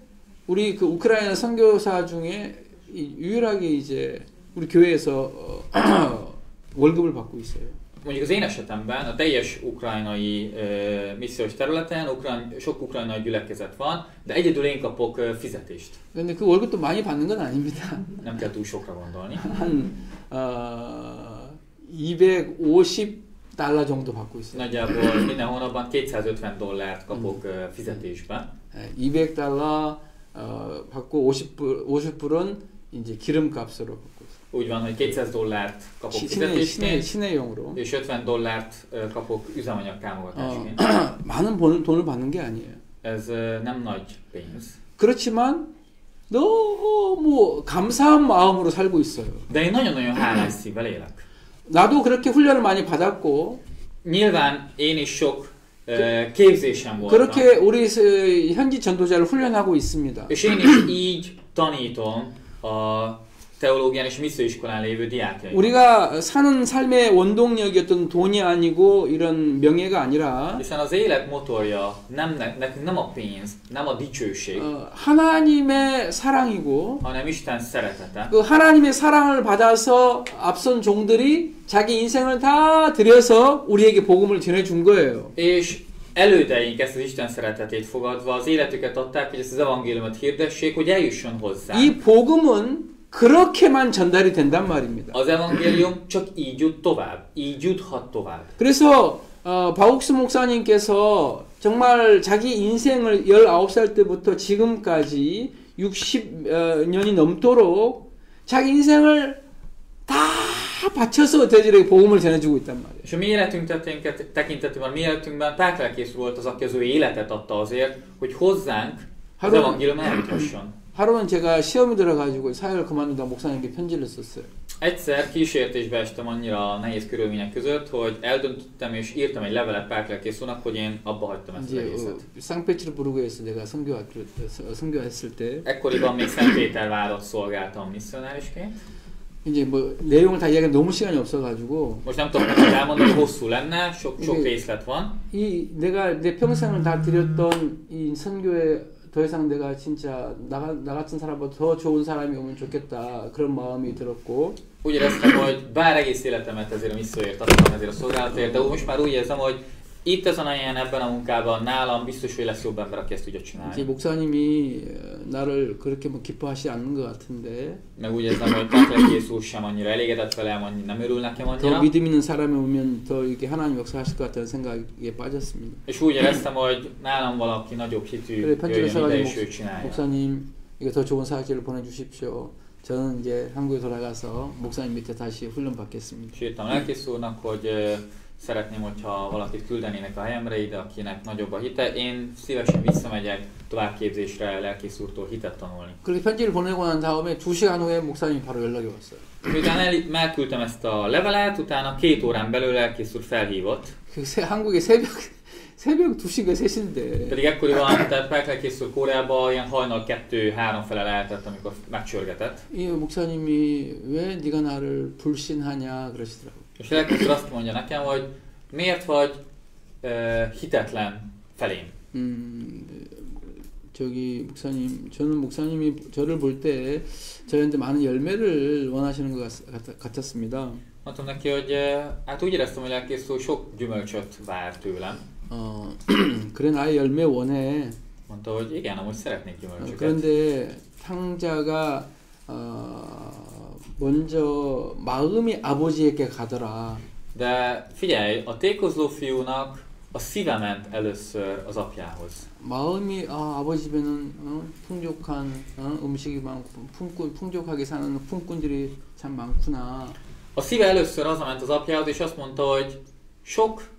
Speaker 1: 우리 그 우크라이나 선교사 중에 유일하게 이제 우리 교회에서 월급을 받고 있어요.
Speaker 2: Mondjuk az én esetemben a teljes ukrajnai missziós területen sok ukrajnai gyülekezet van, de egyedül én kapok fizetést.
Speaker 1: 근데 그 월급도 많이 받는 건 아닙니다.
Speaker 2: Nem kell túl sokra gondolni.
Speaker 1: 한 250달러 정도 받고 있어요.
Speaker 2: Nagyjából minden hónapban $250 kapok fizetésben.
Speaker 1: 200달러 받고 50불은 이제 기름값으로 받고 있어요.
Speaker 2: Úgy van, hogy $200 kapok fizetésként,
Speaker 1: 시내용으로.
Speaker 2: és $50 kapok üzemanyag támogatásként.
Speaker 1: 많은 돈을 받는 게 아니에요.
Speaker 2: Ez nem nagy pénz.
Speaker 1: 그렇지만 너무 감사한 마음으로 살고 있어요.
Speaker 2: De én nagyon-nagyon hálás szívvel élek.
Speaker 1: 나도 그렇게 훈련을 많이 받았고
Speaker 2: Nyilván én is sok képzésem volt.
Speaker 1: 그렇게 우리 현지 전도자를 훈련하고 있습니다.
Speaker 2: És én is így tanítom a teológián és misszióiskolán lévő diákjaim.
Speaker 1: 우리가 사는 삶의 원동력이 어떤 돈이 아니고 이런 명예가 아니라
Speaker 2: Hiszen az élet motorja nekünk nem a pénz, nem a dicsőség,
Speaker 1: 하나님의 사랑이고
Speaker 2: hanem Isten szeretete.
Speaker 1: 그 하나님의 사랑을 받아서 앞선 종들이 자기 인생을 다 들여서 우리에게 복음을 전해준 거예요.
Speaker 2: És elődeink ezt az Isten szeretetét fogadva az életüket adták, hogy ezt az evangéliumot hirdessék, hogy eljusson hozzá.
Speaker 1: 이 복음은 그렇게만 전달이 된단 말입니다.
Speaker 2: Az evangélium csak így jut tovább, így juthat tovább.
Speaker 1: 그래서 바욱스 목사님께서 정말 자기 인생을 19살 때부터 지금까지 60년이 넘도록 자기 인생을 다 바쳐서 대들에게 복음을 전해주고 있단 말이에요.
Speaker 2: És a mi életünk tekintetében, a mi életünkben Pál lelkész volt az, aki az ő életet adta azért, hogy hozzánk az evangélium eljuthasson.
Speaker 1: 하루는 제가 시험이 들어가지고 사역을 그만두다 목사님께 편지를 썼어요.
Speaker 2: Egyszer kísértésbe estem annyira nehéz körülmények között, hogy eldöntöttem és írtam egy levelet Pál lelkész úrnak, hogy én abba hagytam ezt az egészet.
Speaker 1: 상페테르부르크에서 내가 선교했을 때
Speaker 2: Ekkoriban még Szentpétervárat szolgáltam misszionárisként.
Speaker 1: 이제 뭐 내용을 다 이야기하면 너무 시간이 없어가지고
Speaker 2: Most nem tudom neked elmondani, hosszú lenne, sok részlet van.
Speaker 1: 내가 내 평생을 다 드렸던 이 선교에 더 이상 내가 진짜 나 같은 사람보다 더 좋은 사람이 오면 좋겠다 그런 마음이 들었고
Speaker 2: Úgy éreztem, hogy bár egész életemet ezért a misszióért adtam, ezért a szolgálatért, de most már úgy érzem, hogy itt ezen a helyen, ebben a munkában nálam biztos, hogy lesz jobb ember, aki ezt tudja csinálni.
Speaker 1: 이제 목사님이 나를 그렇게 뭐 기뻐하지 않는 것 같은데
Speaker 2: Meg úgy érzem, hogy Pál lelkész úr sem annyira elégedett velem, nem örül nekem
Speaker 1: 더
Speaker 2: annyira.
Speaker 1: 믿음 있는 사람이 오면 더 이렇게 하나님 역사하실 것 같다는 생각에 빠졌습니다.
Speaker 2: És úgy éreztem, hogy nálam valaki nagyobb hitű
Speaker 1: 그래 편지를
Speaker 2: jöjjön ide és
Speaker 1: 써가지고
Speaker 2: ő csinálja.
Speaker 1: 목사님 이거 더 좋은 사역지를 보내주십시오. 저는 이제 한국에 돌아가서 목사님 밑에 다시 훈련 받겠습니다.
Speaker 2: És írtam lelkész úrnak, hogy szeretném, hogyha valakit küldenének a helyemre ide, akinek nagyobb a hite. Én szívesen visszamegyek továbbképzésre lelkész úrtól hitet tanulni.
Speaker 1: 그렇게 편지를 보내고 난 다음에 2시간 후에 목사님이 바로 연락이 왔어요.
Speaker 2: Miután elküldtem ezt a levelet, utána 2 órán belül lelkész úr felhívott.
Speaker 1: 한국의 새벽 2시인가 3시인데.
Speaker 2: Pedig ekkoriban, tehát lelkész úr Koreában ilyen hajnal 2-3 fele lehetett, amikor megcsörgetett.
Speaker 1: 이 목사님이 왜 네가 나를 불신하냐 그러시더라고요.
Speaker 2: És a lelkész úr azt mondja nekem, hogy miért vagy hitetlen felém.
Speaker 1: 저기 목사님, 저는 목사님이 저를 볼 때 저한테 많은 열매를 원하시는 것 같았습니다.
Speaker 2: Mondtam neki, hogy hát úgy éreztem, hogy lelkész úr sok gyümölcsöt vár tőlem.
Speaker 1: 그래 나의 열매 원해.
Speaker 2: Mondta, hogy igen, amúgy szeretnék gyümölcsöket.
Speaker 1: 그런데 탕자가 먼저 마음이 아버지에게 가더라.
Speaker 2: De figyelj, a tékozló fiúnak a szíve ment először az apjához.
Speaker 1: 마음이 아버지 집에는 풍족한 음식이 많고 풍족하게 사는 품꾼들이 참 많구나.
Speaker 2: A szíve először hazament az apjához, és azt mondta, hogy sok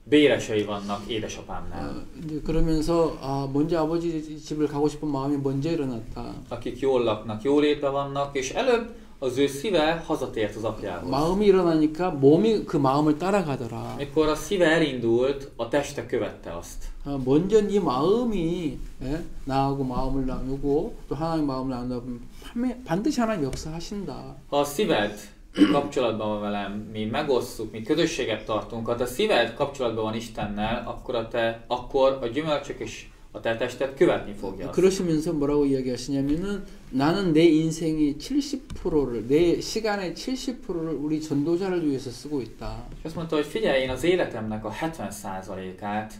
Speaker 2: béresei vannak édesapámnál.
Speaker 1: 그러면서 먼저 아버지 집을 가고 싶은 마음이 먼저 일어났다.
Speaker 2: Akik jól laknak, jólétben vannak, és előbb az ő szíve hazatért az apjához.
Speaker 1: 마음이 일어나니까 몸이 그 마음을 따라가더라.
Speaker 2: Mikor a szíve elindult, a teste követte azt.
Speaker 1: 먼저 네 마음이 나하고 마음을 나누고 또 하나님 마음을 나누면 반드시 하나님 역사하신다.
Speaker 2: Ha a szíved kapcsolatban van velem, mi megosszuk, mi közösséget tartunk, ha a szíved kapcsolatban van Istennel, akkor a gyümölcsök és a te tested követni fogja.
Speaker 1: 그러시면서 뭐라고 이야기하시냐면은 나는 내 인생의 70%를 내 시간의 70%를 우리 전도자를 위해서 쓰고 있다.
Speaker 2: És azt mondta, hogy figyelj, én az életemnek a 70%-át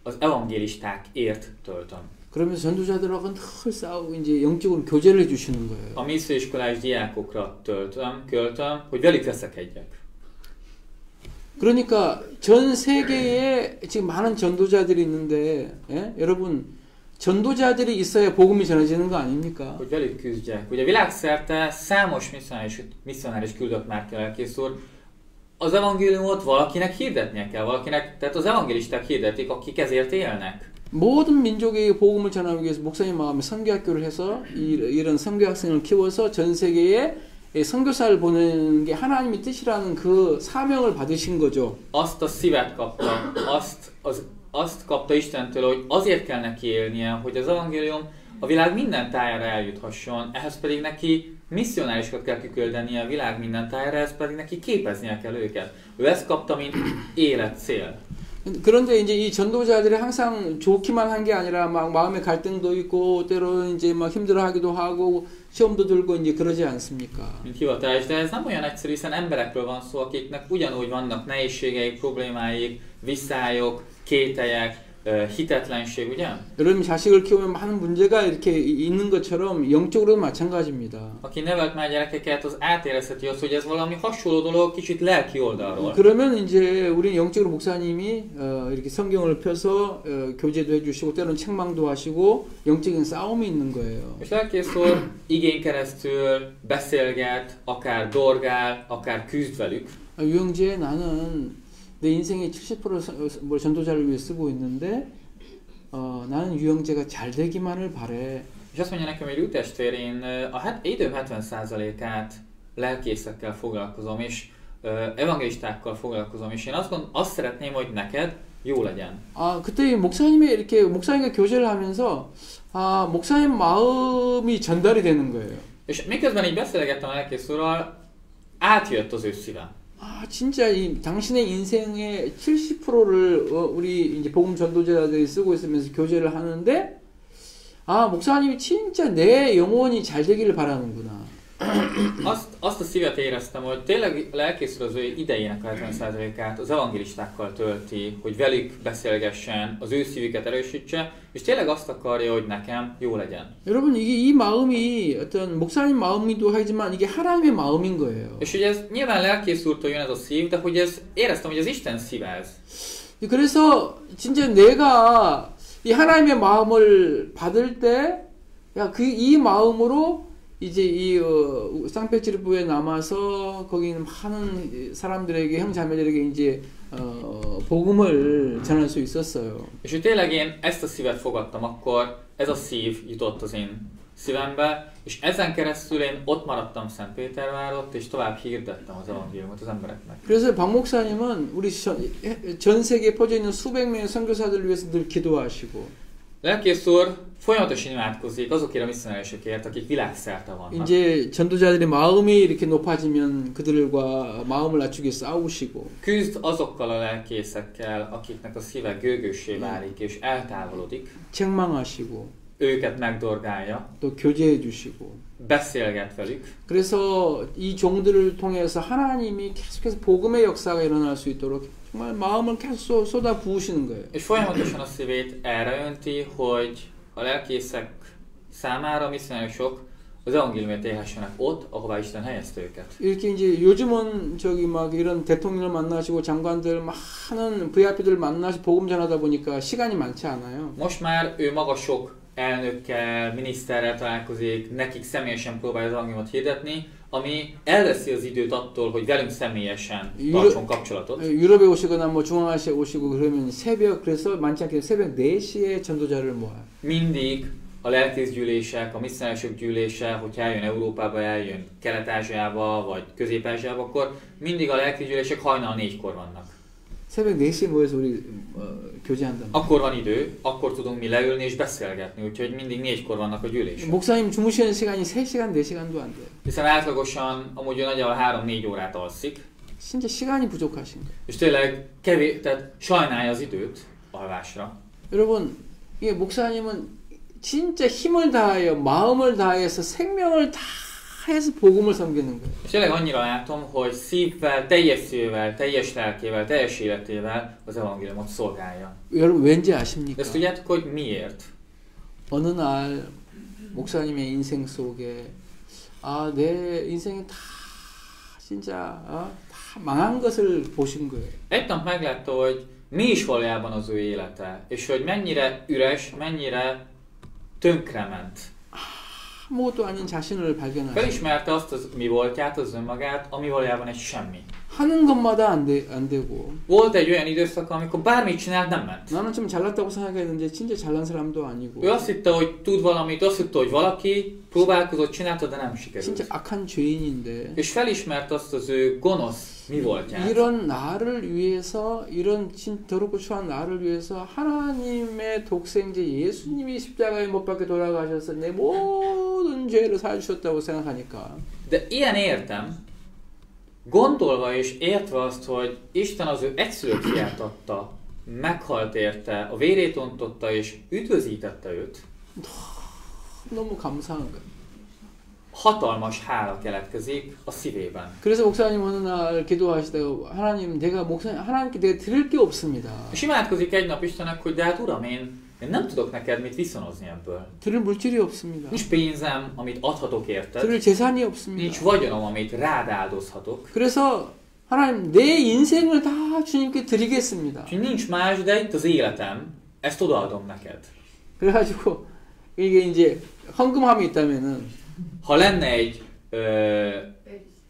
Speaker 2: az evangélistákért töltöm.
Speaker 1: 그러면서 전도자들하고 늘 싸우고 이제 영적으로 교제를 해 주시는 거예요.
Speaker 2: A misszióiskolás diákokra költöm, hogy velük veszekedjek.
Speaker 1: 그러니까 전 세계에 지금 많은 전도자들이 있는데, 여러분 전도자들이 있어야 복음이 전해지는 거 아닙니까?
Speaker 2: Hogy velük küzdjek. Ugye világszerte számos misszionáris küldött már ki a lelkész úr. Az evangéliumot valakinek hirdetnie kell, tehát az evangélisták hirdetik, akik ezért élnek.
Speaker 1: 모든 민족에게 복음을 전하기 위해서 목사님 마음에 선교학교를 해서 이런 선교학생을 키워서 전 세계에 선교사를 보내는 게 하나님의 뜻이라는 그 사명을 받으신 거죠.
Speaker 2: Azt a szívet kapta, azt kapta Istentől, hogy azért kell neki élnie, hogy az evangélium a világ minden tájára eljuthasson, ehhez pedig neki misszionárisokat kell kiküldenie a világ minden tájára, ehhez pedig neki képeznie kell őket. Ő ezt kapta, mint életcél.
Speaker 1: 그런데 이제 이 전도자들이 항상 좋기만 한 게 아니라 막 마음의 갈등도 있고 때로는 이제 막 힘들어하기도 하고 시험도 들고 이제 그러지 않습니까?
Speaker 2: Mint hivatás, de ez nem olyan egyszerű, hiszen emberekről van szó, akiknek ugyanúgy vannak nehézségeik, problémáik, visszályok, kételyek, hitetlenség, ugye?
Speaker 1: 여러분 자식을 키우면 많은 문제가 이렇게 있는 것처럼 영적으로도 마찬가지입니다.
Speaker 2: Aki nevelt már gyerekeket, az átérezheti azt, hogy ez valami hasonló dolog, kicsit lelki oldalról.
Speaker 1: 그러면 이제 우리 영적으로 목사님이 이렇게 성경을 펴서 교제도 해주시고 때로는 책망도 하시고 영적인 싸움이 있는 거예요.
Speaker 2: És lelkész úr igén keresztül beszélget, akár dorgál, akár küzd velük.
Speaker 1: 유영재 나는 내 인생의 70% 전도자를 위해 쓰고 있는데 나는 유영재가 잘 되기만을 바래.
Speaker 2: És azt mondja nekem, hogy Jú testvér, én a időm 70%-át lelkészekkel foglalkozom, és evangelistákkal foglalkozom, és én azt szeretném, hogy neked jó legyen.
Speaker 1: 그때 목사님과 교제를 하면서 목사님 마음이 전달이 되는 거예요.
Speaker 2: És miközben így beszélgettem a lelkész úrral, átjött az ő szívem.
Speaker 1: 진짜 당신의 인생의 70%를 우리 이제 복음 전도자들이 쓰고 있으면서 교제를 하는데 목사님이 진짜 내 영혼이 잘 되기를 바라는구나.
Speaker 2: Azt a szívet éreztem, hogy tényleg lelkész úr az ő idejének a 70%-át az evangelistákkal tölti, hogy velük beszélgessen, az ő szívüket erősítse, és tényleg azt akarja, hogy nekem jó legyen.
Speaker 1: 여러분 이 마음이 어떤 목사님 마음이기도 하지만 이게 하나님의 마음인 거예요.
Speaker 2: És ugye ez nyilván lelkész úrtól jön ez a szív, de hogy éreztem, hogy ez Isten szíve ez.
Speaker 1: 그래서 진짜 내가 이 하나님의 마음을 받을 때 이 마음으로 이제 이 상페트르부에 남아서 거기 있는 많은 사람들에게 형제자매들에게 이제 복음을 전할 수 있었어요.
Speaker 2: És hogy tényleg én ezt a szívet fogadtam, akkor ez a szív jutott az én szívembe, és ezen keresztül én ott maradtam Szentpétervárott, és tovább hirdettem az evangéliumot az embereknek.
Speaker 1: 그래서 박 목사님은 우리 전 세계에 퍼져 있는 수백 명의 선교사들을 위해서 늘 기도하시고.
Speaker 2: Lelkész úr folyamatosan imádkozik azokért a misszionárisokért, akik világszerte vannak.
Speaker 1: 이제 전도자들의 마음이 이렇게 높아지면 그들과 마음을 낮추게 싸우시고.
Speaker 2: Küzd azokkal a lelkészekkel, akiknek a szíve gőgössé válik és eltávolodik.
Speaker 1: 책망하시고.
Speaker 2: Őket megdorgálja.
Speaker 1: 또 교제해 주시고.
Speaker 2: beszélget velük.
Speaker 1: 그래서 이 종들을 통해서 하나님이 계속해서 복음의 역사가 일어날 수 있도록 정말 마음을 계속 쏟아 부으시는 거예요.
Speaker 2: És folyamatosan a szívét erre önti, hogy a lelkészek számára misszionárisok az evangéliumot élhessenek ott, ahová Isten helyezte őket.
Speaker 1: 이렇게 이제 요즘은 저기 막 이런 대통령을 만나시고 장관들 많은 VIP들 만나시 복음 전하다 보니까 시간이 많지 않아요.
Speaker 2: Most már ő maga sok elnökkel, miniszterrel találkozik, nekik személyesen próbálja az evangéliumot hirdetni, ami elveszi az időt attól, hogy velünk személyesen tartson kapcsolatot.
Speaker 1: 유럽에 오시거나 뭐 중앙아시아에 오시고 그러면 새벽 그래서 많지 않게 새벽 4시에 전도자를 모아요.
Speaker 2: Mindig a lelkészgyűlések, a misszionárisok gyűlése, hogyha eljön Európába, eljön Kelet-Ázsiába vagy Közép-Ázsiába, akkor mindig a lelkészgyűlések hajnal 4-kor vannak.
Speaker 1: 새벽 4시에 모여서 우리 교제한다.
Speaker 2: Akkor van idő, akkor tudunk mi leülni és beszélgetni, úgyhogy mindig 4-kor vannak a gyűlések.
Speaker 1: 목사님 주무시는 시간이 3시간, 4시간도 안 돼요.
Speaker 2: Hiszen átlagosan amúgy nagyjából 3-4 órát alszik.
Speaker 1: 진짜 시간이 부족하신 거예요.
Speaker 2: És tényleg kevés, tehát sajnálja az időt alvásra.
Speaker 1: 여러분, 이게 목사님은 진짜 힘을 다하여 마음을 다해서 생명을 다해서 복음을 섬기는 거예요.
Speaker 2: És tényleg annyira látom, hogy szívvel, teljes szívével, teljes lelkével, teljes életével az evangéliumot szolgálja.
Speaker 1: 여러분 왠지 아십니까?
Speaker 2: De ezt tudjátok, hogy miért?
Speaker 1: 어느 날 목사님의 인생 속에 내 인생이 다 진짜 다 망한 것을 보신 거예요.
Speaker 2: Egy nap meglátta, hogy mi is valójában az ő élete, és hogy mennyire üres, mennyire tönkrement.
Speaker 1: 아무것도 아닌 자신을 발견하시고
Speaker 2: Felismerte azt az mi voltját, az önmagát, ami valójában egy semmi.
Speaker 1: 하는 것마다 안 되고
Speaker 2: Volt egy olyan időszak, amikor bármit csinált, nem ment.
Speaker 1: 나는 좀 잘났다고 생각했는데 진짜 잘난 사람도 아니고
Speaker 2: Ő azt hitte, hogy tud valamit, azt hitte, hogy valaki próbálkozott, csinálta, de nem sikerült.
Speaker 1: 진짜 악한 죄인인데
Speaker 2: És felismert azt az ő gonosz mi voltját.
Speaker 1: 이런 나를 위해서 이런 더럽고 추한 나를 위해서 하나님의 독생자 예수님이 십자가에 못 박혀 돌아가셔서 내 모든 죄를 사주셨다고 생각하니까
Speaker 2: De ilyen értem, gondolva és értve azt, hogy Isten az ő egyszülött fiát adta, meghalt érte, a vérét ontotta és üdvözítette őt,
Speaker 1: 너무 감사한 거예요.
Speaker 2: hatalmas hála keletkezik a szívében.
Speaker 1: 그래서 목사님 어느 날 기도하시다가 하나님 내가 하나님께 내가 드릴 게 없습니다.
Speaker 2: És imádkozik egy nap Istennek, hogy de hát Uram, én nem tudok neked mit viszonozni ebből.
Speaker 1: 드릴 물질이 없습니다.
Speaker 2: Nincs pénzem, amit adhatok érted.
Speaker 1: 드릴 재산이 없습니다.
Speaker 2: Nincs vagyonom, amit rád áldozhatok.
Speaker 1: 그래서 하나님 내 인생을 다 주님께 드리겠습니다.
Speaker 2: Úgyhogy nincs más, de itt az életem, ezt odaadom neked.
Speaker 1: 그래가지고 이게 이제 헌금함이 있다면은
Speaker 2: Ha lenne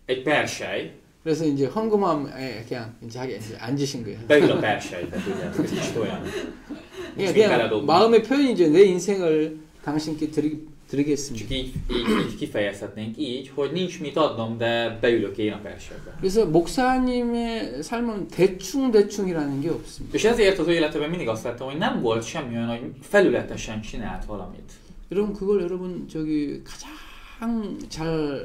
Speaker 2: egy persely,
Speaker 1: 그래서 이제 헌금함에 그냥 자기 이제 앉으신 거예요.
Speaker 2: beül a perselybe, tudjátok, ez kicsit olyan.
Speaker 1: 그냥 마음의 표현이죠. 내 인생을 당신께 드리겠습니다.
Speaker 2: Csak így kifejezhetnénk így, hogy nincs mit adnom, de beülök én a perselybe.
Speaker 1: 그래서 목사님의 삶은 대충이라는 게 없습니다.
Speaker 2: És ezért az ő életében mindig azt láttam, hogy nem volt semmi olyan, hogy felületesen csinált valamit.
Speaker 1: 여러분 그걸 여러분 가장 잘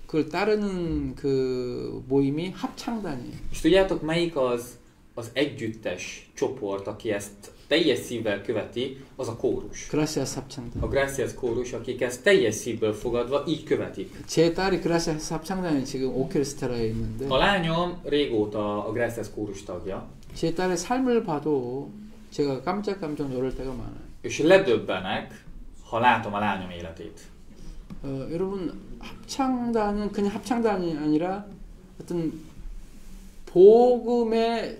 Speaker 1: 그걸 따르는 그 모임이 합창단이에요.
Speaker 2: És tudjátok, melyik az együttes csoport, aki ezt teljes szívvel követi, az a kórus.
Speaker 1: 그라시아스 합창단.
Speaker 2: A Gracias kórus, akik ezt teljes szívből fogadva így követik.
Speaker 1: 제 딸이 그라시아스 합창단에 지금 오케스트라에 있는데.
Speaker 2: A lányom régóta a Gracias kórus tagja.
Speaker 1: 제 딸의 삶을 봐도 제가 깜짝깜짝 놀랄 때가 많아요.
Speaker 2: És ledöbbenek, ha látom a lányom életét.
Speaker 1: 여러분 합창단은 그냥 합창단이 아니라 어떤 복음의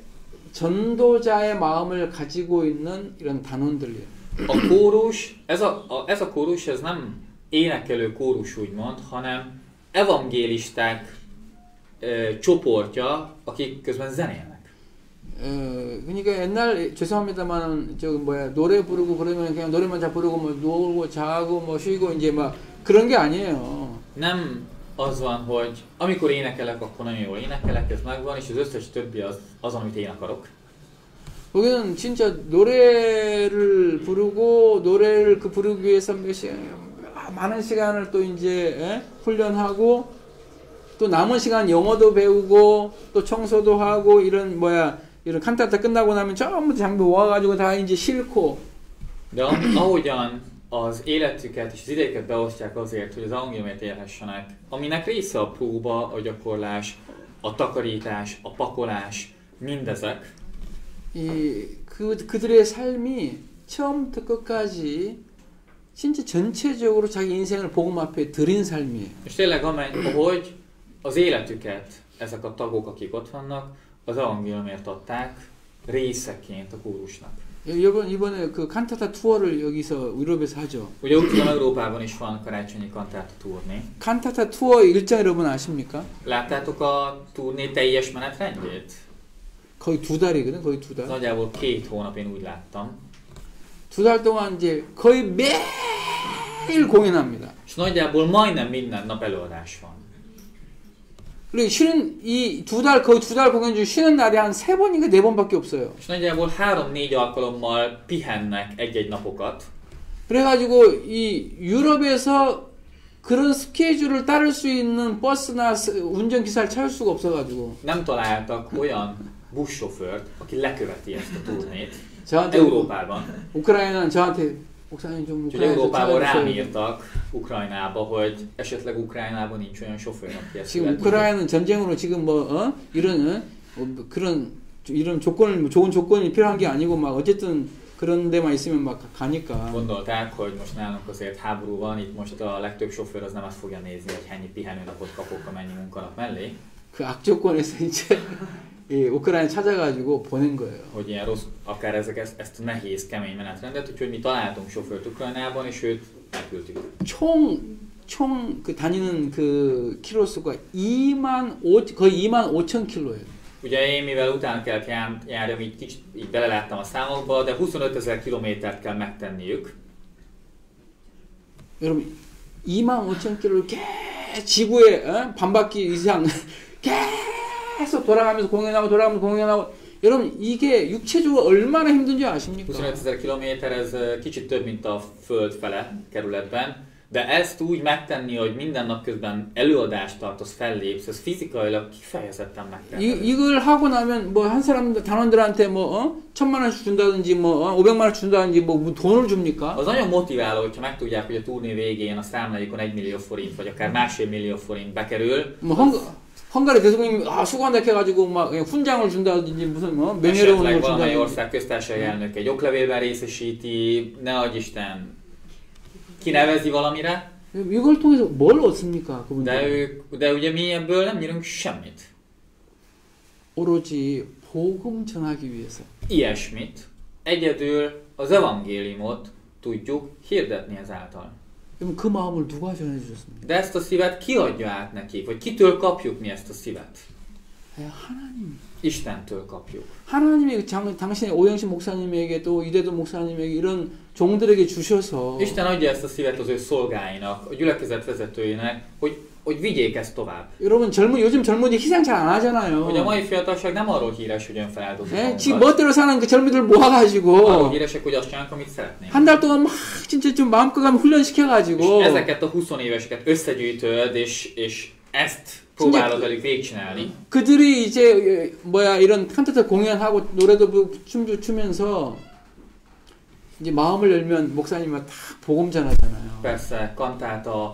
Speaker 1: 전도자의 마음을 가지고 있는 이런 단원들이에요.
Speaker 2: A kórus, ez a kórus, ez nem énekelő kórus úgymond, hanem evangélisták csoportja, akik közben zenélnek.
Speaker 1: 그러니까 옛날 죄송합니다만 저 뭐야 노래 부르고 그러면 그냥 노래만 잘 부르고 뭐 놀고 자고 뭐 쉬고 이제 막 그런 게 아니에요.
Speaker 2: Nem az van, hogy amikor énekelek, akkor nagyon jól énekelek, ez megvan, és az összes többi az amit én akarok.
Speaker 1: 거기는 진짜 노래를 부르고 노래를 그 부르기 위해서 많은 시간을 또 이제 훈련하고 또 남은 시간 영어도 배우고 또 청소도 하고 이런 뭐야 이런 칸타타 끝나고 나면 전부 장비 모아가지고 다 이제 싣고.
Speaker 2: De ahogyan az életüket és az idejüket beosztják azért, hogy az evangéliumért élhessenek, aminek része a próba, a gyakorlás, a takarítás, a pakolás, mindezek.
Speaker 1: 그들의 삶이 처음부터 끝까지 진짜 전체적으로 자기 인생을 복음 앞에 드린 삶이에요.
Speaker 2: És tényleg ahogy az életüket ezek a tagok, akik ott vannak, az evangéliumért adták részeként a kórusnak.
Speaker 1: 이번에 그 칸타타 투어를 여기서 유럽에서 하죠.
Speaker 2: Ugye úgy tudom, Európában is van karácsonyi kantáta turné.
Speaker 1: 칸타타 투어 일정 여러분 아십니까?
Speaker 2: Láttátok a turné teljes menetrendjét?
Speaker 1: 거의 2달이거든, 거의 2달.
Speaker 2: Nagyjából 2 hónap, én úgy láttam.
Speaker 1: 2달 동안 이제 거의 매일 공연합니다.
Speaker 2: És nagyjából majdnem minden nap előadás van.
Speaker 1: 그리고 쉬는 이 2달 거의 2달 공연 중 쉬는 날이 한 3번인가 4번밖에 없어요.
Speaker 2: És nagyjából 3-4 alkalommal pihennek egy-egy napokat.
Speaker 1: 그래가지고 이 유럽에서 그런 스케줄을 따를 수 있는 버스나 운전기사를 찾을 수가 없어가지고.
Speaker 2: Nem találtak olyan buszsofőrt, aki leköveti ezt a turnét.
Speaker 1: 저한테
Speaker 2: Európában.
Speaker 1: 우크라이나는 저한테 목사님 좀
Speaker 2: Úgyhogy Európából rám írtak Ukrajnába, hogy esetleg Ukrajnában nincs olyan sofőr, aki ezt
Speaker 1: 지금 우크라이나는 전쟁으로 지금 이런 그런 이런 조건을 좋은 조건이 필요한 게 아니고 막 어쨌든 그런 데만 있으면 막 가니까.
Speaker 2: Gondolták, hogy most nálunk azért háború van, itt most a legtöbb sofőr az nem azt fogja nézni, hogy hány pihenőnapot kapok a mennyi munkanap mellé.
Speaker 1: 그 악조건에서 이제 우크라이나 찾아가지고 보낸 거예요.
Speaker 2: Hogy ilyen rossz, akár ezt a nehéz, kemény menetrendet, úgyhogy mi találtunk sofőrt Ukrajnában, és őt elküldtük.
Speaker 1: 총 그 다니는 그 킬로수가 거의 25,000 킬로예요.
Speaker 2: Ugye én, mivel utána kellett járjam, így kicsit így beleláttam a számokba, de 25,000 kilométert kell megtenniük.
Speaker 1: 여러분 25,000 킬로를 지구에 반바퀴 이상 계속 돌아가면서 공연하고 여러분 이게 육체적으로 얼마나 힘든지 아십니까?
Speaker 2: 25,000 kilométer, ez kicsit több, mint a Föld fele kerületben, de ezt úgy megtenni, hogy minden nap közben előadást tartasz, fellépsz, ez fizikailag kifejezetten megtenni.
Speaker 1: 이걸 하고 나면 뭐 한 사람 단원들한테 뭐 1,000만 원씩 준다든지 뭐 500만 원씩 준다든지 뭐 돈을 줍니까?
Speaker 2: Az nagyon motiváló, hogyha megtudják, hogy a turné végén a számlájukon 1 millió forint, vagy akár 1,5 millió forint bekerül.
Speaker 1: 헝가리 대통령이 수고한다 해가지고 막 훈장을 준다든지 무슨 명예로운 걸 준다든지.
Speaker 2: valamely ország köztársasági elnök egy oklevélben részesíti, ne adj Isten, kinevezi valamire.
Speaker 1: 이걸 통해서 뭘 얻습니까?
Speaker 2: De ugye mi ebből nem nyerünk semmit.
Speaker 1: 오로지 복음 전하기 위해서.
Speaker 2: Ilyesmit. Egyedül az evangéliumot tudjuk hirdetni ezáltal.
Speaker 1: 그럼 그 마음을 누가 전해 주셨습니까?
Speaker 2: De ezt a szívet ki adja át nekik? Vagy kitől kapjuk mi ezt a szívet?
Speaker 1: 하나님.
Speaker 2: Istentől kapjuk.
Speaker 1: 하나님이 당신의 오영신 목사님에게도 이대도 목사님에게 이런 종들에게 주셔서
Speaker 2: Isten adja ezt a szívet az ő szolgáinak, a gyülekezet vezetőinek, hogy vigyék ezt tovább.
Speaker 1: 여러분 요즘 젊은이 희생 잘 안 하잖아요.
Speaker 2: Hogy a mai fiatalság nem arról híres, hogy önfeláldozó.
Speaker 1: 지금 멋대로 사는 그 젊은이들 모아가지고
Speaker 2: arról híresek, hogy azt csinálnak, amit szeretnénk.
Speaker 1: 한 달 동안 막 진짜 좀 마음껏 가면 훈련시켜가지고
Speaker 2: És ezeket a 20 éveseket összegyűjtöd, és ezt próbálod velük végigcsinálni.
Speaker 1: 그들이 이제 이런 칸타타 공연하고 노래도 부르고 춤도 추면서 이제 마음을 열면 목사님은 다 복음 전하잖아요.
Speaker 2: Persze, kantáta,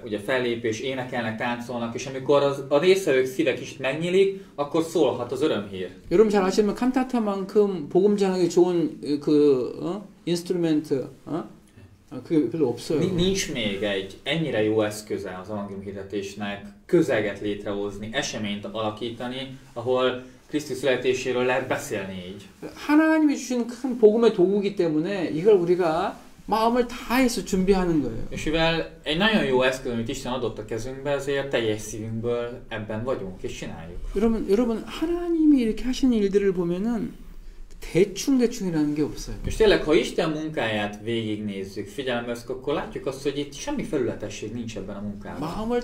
Speaker 2: ugye fellépés, énekelnek, táncolnak, és amikor a résztvevők szíve kicsit megnyílik, akkor szólhat az örömhír.
Speaker 1: 여러분 잘 아시면 칸타타만큼 복음 전하기 좋은 인스트루멘트 그게 별로 없어요.
Speaker 2: Nincs még egy ennyire jó eszköze az evangélium hirdetésnek közeget létrehozni, eseményt alakítani, ahol Krisztus születéséről lehet beszélni így.
Speaker 1: 하나님이 주신 큰 복음의 도구이기 때문에 이걸 우리가 마음을 다해서 준비하는 거예요.
Speaker 2: És mivel egy nagyon jó eszköz, amit Isten adott a kezünkbe, ezért teljes szívünkből ebben vagyunk és csináljuk.
Speaker 1: 여러분 하나님이 이렇게 하시는 일들을 보면은 대충이라는 게 없어요.
Speaker 2: És tényleg, ha Isten munkáját végignézzük, figyelembe veszük, akkor látjuk azt, hogy itt semmi felületesség nincs ebben a munkában.
Speaker 1: 마음을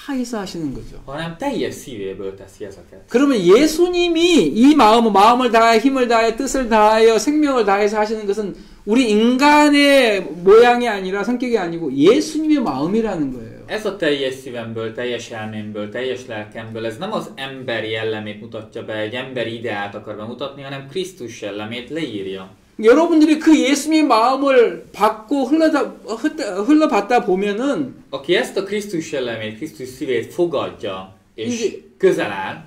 Speaker 1: 다해서 하시는 거죠.
Speaker 2: Hanem teljes szívéből teszi ezeket.
Speaker 1: 그러면 예수님이 이 마음을 다해 힘을 다해 뜻을 다하여 생명을 다해서 하시는 것은 우리 인간의 모양이 아니라 성격이 아니고 예수님의 마음이라는 거예요.
Speaker 2: Ez a teljes szívemből, teljes elmémből, teljes lelkemből, ez nem az ember jellemét mutatja be, egy emberi ideát akar bemutatni, hanem Krisztus jellemét leírja.
Speaker 1: 여러분들이 그 예수님의 마음을 받고 흘러받다 보면은
Speaker 2: Aki ezt a Krisztus jellemét, Krisztus szívét fogadja és közel áll,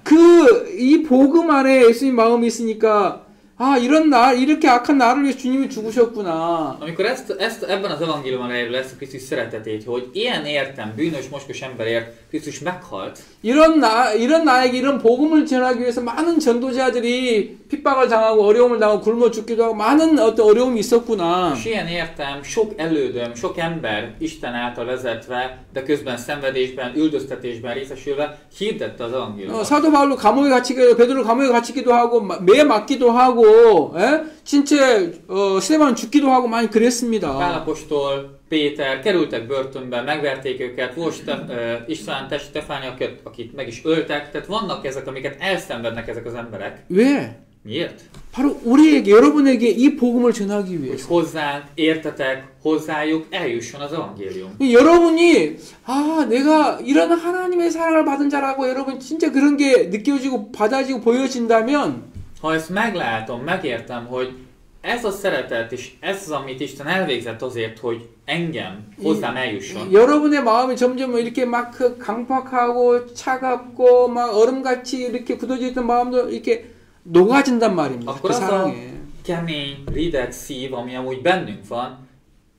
Speaker 1: 이 복음 안에 예수님 마음이 있으니까 아 이렇게 악한 나를 위해 주님이 죽으셨구나.
Speaker 2: amikor ebben az evangéliumban leírja ezt a Krisztus szeretetét, hogy ilyen értem, bűnös, mocskos emberért Krisztus meghalt,
Speaker 1: 이런 나에게 이런 복음을 전하기 위해서 많은 전도자들이 핍박을 당하고 어려움을 당하고 굶어 죽기도 하고 많은 어떤 어려움이 있었구나.
Speaker 2: és ilyen értem, sok elődöm, sok ember Isten által vezetve, de közben szenvedésben, üldöztetésben részesülve hirdette az evangéliumot.
Speaker 1: 사도 바울로 감옥에 갇히기도, 베드로 감옥에 갇히기도 하고 매 맞기도 하고, 진짜 스데반 죽기도 하고 많이 그랬습니다.
Speaker 2: Pál apostol, Péter kerültek börtönbe, megverték őket, volt István, Stefánia, akit meg is öltek, tehát vannak ezek, amiket elszenvednek ezek az emberek.
Speaker 1: 왜?
Speaker 2: Miért?
Speaker 1: 바로 우리에게, 여러분에게 이 복음을 전하기
Speaker 2: Hogy
Speaker 1: 위해서.
Speaker 2: hozzánk, értetek, hozzájuk eljusson az evangélium.
Speaker 1: 여러분이 내가 이런 하나님의 사랑을 받은 자라고 여러분 진짜 그런 게 느껴지고 받아지고 보여진다면
Speaker 2: Ha ezt meglátom, megértem, hogy ez a szeretet és ez az, amit Isten elvégzett azért, hogy engem hozzám eljusson.
Speaker 1: 여러분의 마음이 점점 이렇게 막 강팍하고 차갑고 막 얼음같이 이렇게 굳어져 있던 마음도 이렇게 녹아진단 말입니다.
Speaker 2: Akkor
Speaker 1: 그
Speaker 2: az a
Speaker 1: 사랑에.
Speaker 2: kemény, rideg szív, ami amúgy bennünk van,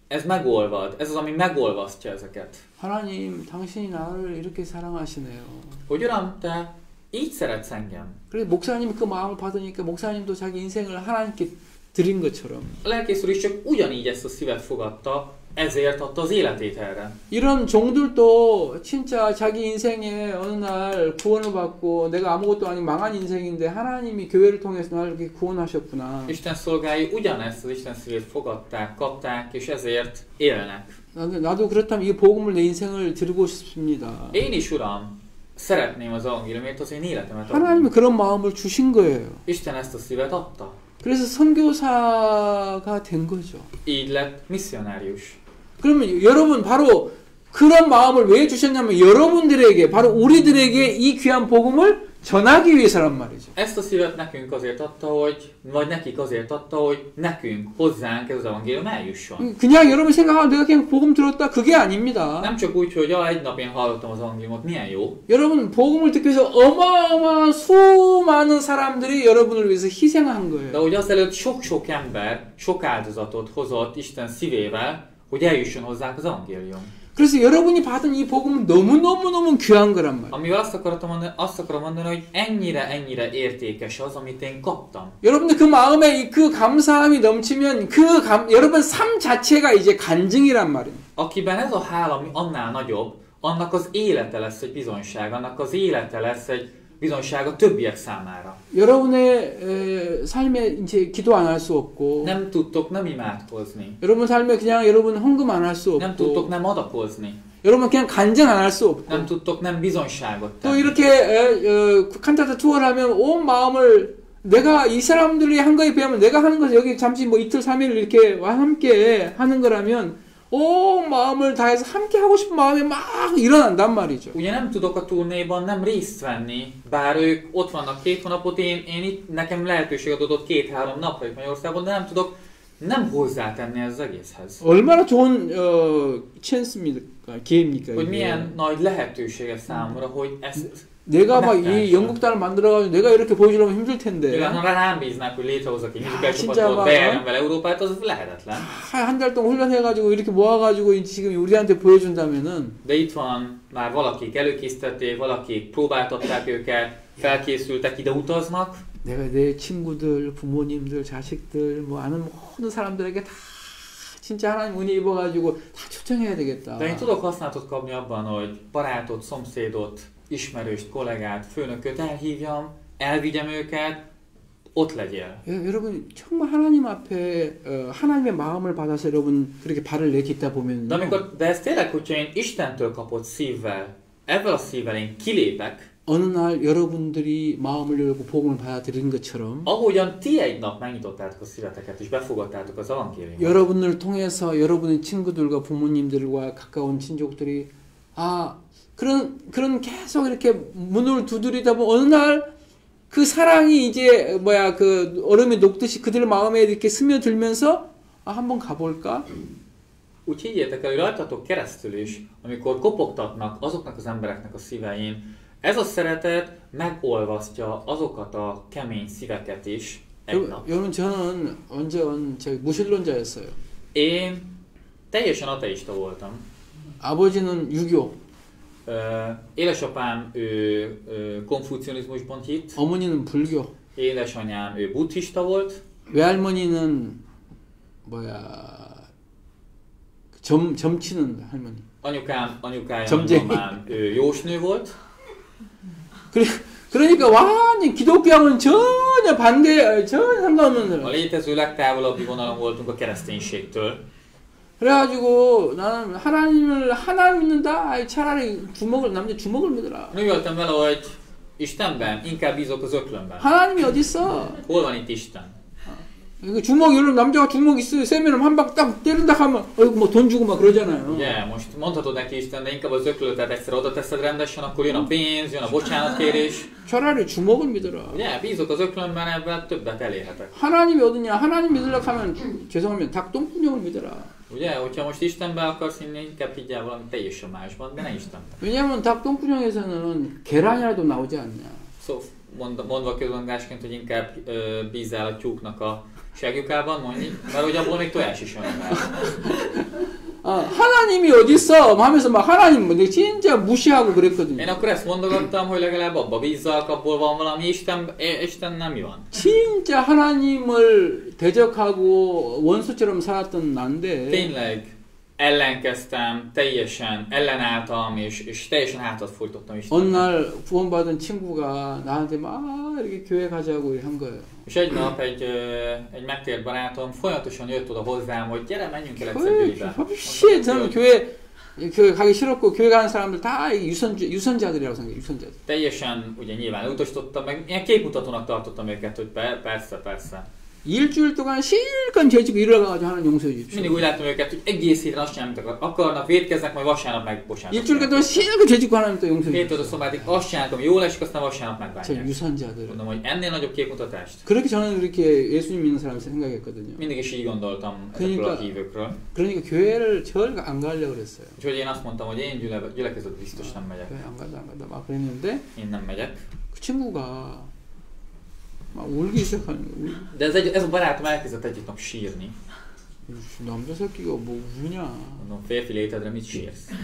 Speaker 2: ez megolvad. Ez az, ami megolvasztja ezeket.
Speaker 1: 하나님, 당신이 나를 이렇게 사랑하시네요.
Speaker 2: Hogy Uram, Te így szeretsz engem.
Speaker 1: 그래서 목사님이 그 마음을 받으니까 목사님도 자기 인생을 하나님께 드린 것처럼.
Speaker 2: A lelkész úr is csak ugyanígy ezt a szívet fogadta, ezért adta az életét erre.
Speaker 1: 이런 종들도 진짜 자기 인생에 어느 날 구원을 받고 내가 아무것도 아닌 망한 인생인데 하나님이 교회를 통해서 나를 이렇게 구원하셨구나.
Speaker 2: Isten szolgái ugyanezt az Isten szívét fogadták, kapták, és ezért élnek.
Speaker 1: 나도 그렇다면 이 복음을 내 인생을 드리고 싶습니다.
Speaker 2: Én is, Uram, szeretném az evangéliumért az én életemet adni.
Speaker 1: 하나님이 그런 마음을 주신 거예요.
Speaker 2: Isten ezt a szívet adta.
Speaker 1: 그래서 선교사가 된 거죠.
Speaker 2: Így lett misszionárius.
Speaker 1: 그러면 여러분 바로 그런 마음을 왜 주셨냐면 여러분들에게 바로 우리들에게 이 귀한 복음을 전하기 위해서란 말이죠.
Speaker 2: Ezt a szívet nekünk azért adta, vagy nekik azért adta, hogy nekünk, hozzánk ez az evangélium eljusson.
Speaker 1: 그냥 여러분 생각하면 내가 그냥 복음 들었다 그게 아닙니다.
Speaker 2: Nem csak úgy, hogy egy nap én hallottam az evangéliumot, milyen jó.
Speaker 1: 여러분 복음을 듣기 위해서 어마어마한 수많은 사람들이 여러분을 위해서 희생한
Speaker 2: De
Speaker 1: 거예요.
Speaker 2: hogy azelőtt sok-sok ember, sok áldozatot hozott Isten szívével, hogy eljusson hozzánk az evangélium.
Speaker 1: 그래서 여러분이 받은 이 복음은 너무너무 귀한 거란 말이에요.
Speaker 2: Amivel azt akarom mondani, hogy ennyire értékes az, amit én kaptam.
Speaker 1: 여러분들 그 마음에 그 감사함이 넘치면 여러분 삶 자체가 이제 간증이란 말이에요.
Speaker 2: Akiben ez a hála annál nagyobb, annak az élete lesz egy bizonyság, annak az élete lesz egy bizonyság a többiek számára.
Speaker 1: 여러분의 삶에 이제 기도 안 할 수 없고,
Speaker 2: Nem tudtok nem imádkozni.
Speaker 1: 여러분 삶에 그냥 여러분 헌금 안 할 수
Speaker 2: Nem tudtok
Speaker 1: 없고,
Speaker 2: nem adakozni.
Speaker 1: 여러분 그냥 간증 안 할 수 없고,
Speaker 2: Nem tudtok nem bizonyságot
Speaker 1: 또
Speaker 2: tenni.
Speaker 1: 이렇게 칸타타 투어를 하면 온 마음을 내가 이 사람들이 한 거에 비하면 내가 하는 것을 여기 잠시 뭐 이틀 3일 이렇게 함께 하는 거라면 온 마음을 다해서 함께 하고 싶은 마음이 막 일어난단 말이죠.
Speaker 2: Ugye nem tudok a turnéban nem részt venni, bár ők ott vannak 2 hónapot, én itt nekem lehetőséget adott 2-3 napra itt Magyarországon, de nem tudok nem hozzátenni ez az egészhez.
Speaker 1: 얼마나 좋은 찬스입니까? 기회입니까?
Speaker 2: Hogy
Speaker 1: 이게.
Speaker 2: milyen nagy lehetősége számomra, hogy ezt
Speaker 1: 내가 막 이 연극단을 만들어가지고 내가 이렇게 보여주려면 힘들 텐데.
Speaker 2: igen, ha rám bíznák, hogy létrehozok egy musical
Speaker 1: 진짜
Speaker 2: csoportot,
Speaker 1: 막,
Speaker 2: bejárjam vele Európát, az lehetetlen.
Speaker 1: 한 달 동안 훈련해가지고 이렇게 모아가지고 지금 우리한테 보여준다면은.
Speaker 2: De itt van már valakik előkészítették, valakik próbáltatták őket, felkészültek, ide utaznak.
Speaker 1: 내가 내 친구들, 부모님들, 자식들, 뭐 아는 모든 사람들에게 다 진짜 하나님 은혜 입어가지고 다 초청해야 되겠다.
Speaker 2: De én tudok használatot kapni abban, hogy barátot, szomszédot, ismerőst, kollégát, főnököt elhívjam, elvigyem őket, ott legyél.
Speaker 1: 여러분 정말 하나님 앞에 하나님의 마음을 받아서 여러분 그렇게 발을 내딛다 보면
Speaker 2: De ez tényleg, hogyha én Istentől kapott szívvel, ezzel a szívvel én kilépek,
Speaker 1: 어느 날 여러분들이 마음을 열고 복음을 받아들인 것처럼
Speaker 2: ahogyan ti egy nap megnyitottátok a szíveteket és befogadtátok az evangéliumot.
Speaker 1: 여러분을 통해서 여러분의 친구들과 부모님들과 가까운 친족들이 그런 계속 이렇게 문을 두드리다 보면 어느 날 그 사랑이 이제 그 얼음이 녹듯이 그들 마음에 이렇게 스며들면서 한번 가볼까?
Speaker 2: Úgy higgyétek el, hogy rajtatok keresztül is, amikor kopogtatnak azoknak az embereknek a szívein, ez a szeretet megolvasztja azokat a kemény szíveket is egy nap.
Speaker 1: 여러분 저는 완전 무신론자였어요.
Speaker 2: Én teljesen ateista voltam.
Speaker 1: 아버지는 유교.
Speaker 2: Édesapám konfucionizmusban hitt.
Speaker 1: 어머니는 불교.
Speaker 2: Édesanyám buddhista volt.
Speaker 1: 외할머니는 점치는 할머니.
Speaker 2: Anyukája mamám jósnő volt.
Speaker 1: 그러니까 완전 기독교하고는 전혀 상관없는 사람.
Speaker 2: A létező legtávolabbi vonalon voltunk a kereszténységtől.
Speaker 1: 그래가지고 나는 하나님 믿는다. 차라리 남자 주먹을 믿어라.
Speaker 2: Úgy voltam vele, hogy Istenben, inkább bízok az öklömben.
Speaker 1: 하나님이 어디 있어?
Speaker 2: Hol van itt Isten?
Speaker 1: 여러분 남자가 주먹 있어요. 세면 한 방 딱 때린다 하면 뭐 돈 주고 막 그러잖아요.
Speaker 2: Ugye, most mondhatod neki Isten, de inkább az öklötet egyszer oda teszed rendesen, akkor jön a pénz, jön a bocsánatkérés.
Speaker 1: 차라리 주먹을 믿어라.
Speaker 2: Ugye, bízok az öklömben, ebben többet elérhetek.
Speaker 1: 하나님이 어디냐? 하나님 믿으려고 하면 죄송하면 닭똥구녕을 믿어라.
Speaker 2: Ugye, hogyha most Istenbe akarsz hinni, inkább higgyel valami teljesen másban, de ne Istenbe.
Speaker 1: 왜냐면 닭똥구녕에서는 계란이라도 나오지 않냐.
Speaker 2: Szóval mondva közmondásként, hogy inkább bízzál a tyúknak a segjukában, mondjuk, mert hogy abból még tojás is jön el.
Speaker 1: 하나님이 어딨어? 하면서 막 하나님 내가 진짜 무시하고 그랬거든요.
Speaker 2: Én akkor ezt mondogattam, hogy legalább abba bízzak, abból van valami Isten nem mi van.
Speaker 1: 진짜 하나님을 대적하고 원수처럼 살았던 난데.
Speaker 2: Tényleg ellenkeztem, teljesen ellenálltam, és teljesen hátat fordítottam Istennek.
Speaker 1: 어느 날 구원받은 친구가 나한테 막 이렇게 교회 가자고 한 거예요.
Speaker 2: És egy nap egy megtért barátom folyamatosan jött oda hozzám, hogy gyere, menjünk el egyszer Bilibe.
Speaker 1: 저는 교회 가기 싫었고 교회 가는 사람들 다 유선자들이라고 생각해요. 유선자들.
Speaker 2: Teljesen ugye nyilván utasítottam, meg ilyen képmutatónak tartottam őket, hogy persze.
Speaker 1: 일주일 동안 실컷 죄지고 일어나가지고 하나님 용서해 주십시오.
Speaker 2: Mindig úgy láttam őket, hogy egész héten azt csinálják, amit akarnak, vétkeznek, majd vasárnap megbocsánatok.
Speaker 1: 일주일 동안 실컷 죄지고 하나님 또 용서해
Speaker 2: 주십시오. 7 szobáig azt csinálják, ami jól esik, aztán vasárnap megbánják.
Speaker 1: 유선자들.
Speaker 2: Mondom, hogy ennél nagyobb képmutatást.
Speaker 1: 그렇게 저는 그렇게 예수님 믿는 사람 생각했거든요.
Speaker 2: Mindig is így gondoltam ezekről a hívőkről.
Speaker 1: 그러니까 교회를 절 안 가려고 그랬어요.
Speaker 2: Úgyhogy én azt mondtam, hogy én gyülekezet biztos nem megyek.
Speaker 1: 안 간다 막 그랬는데
Speaker 2: én nem megyek.
Speaker 1: 그 친구가 막 울기 시작하는 거예요.
Speaker 2: De ez a barátom elkezdett egyik nap sírni.
Speaker 1: 남자 새끼가 뭐 우냐?
Speaker 2: Mondom, férfi létedre mit sírsz?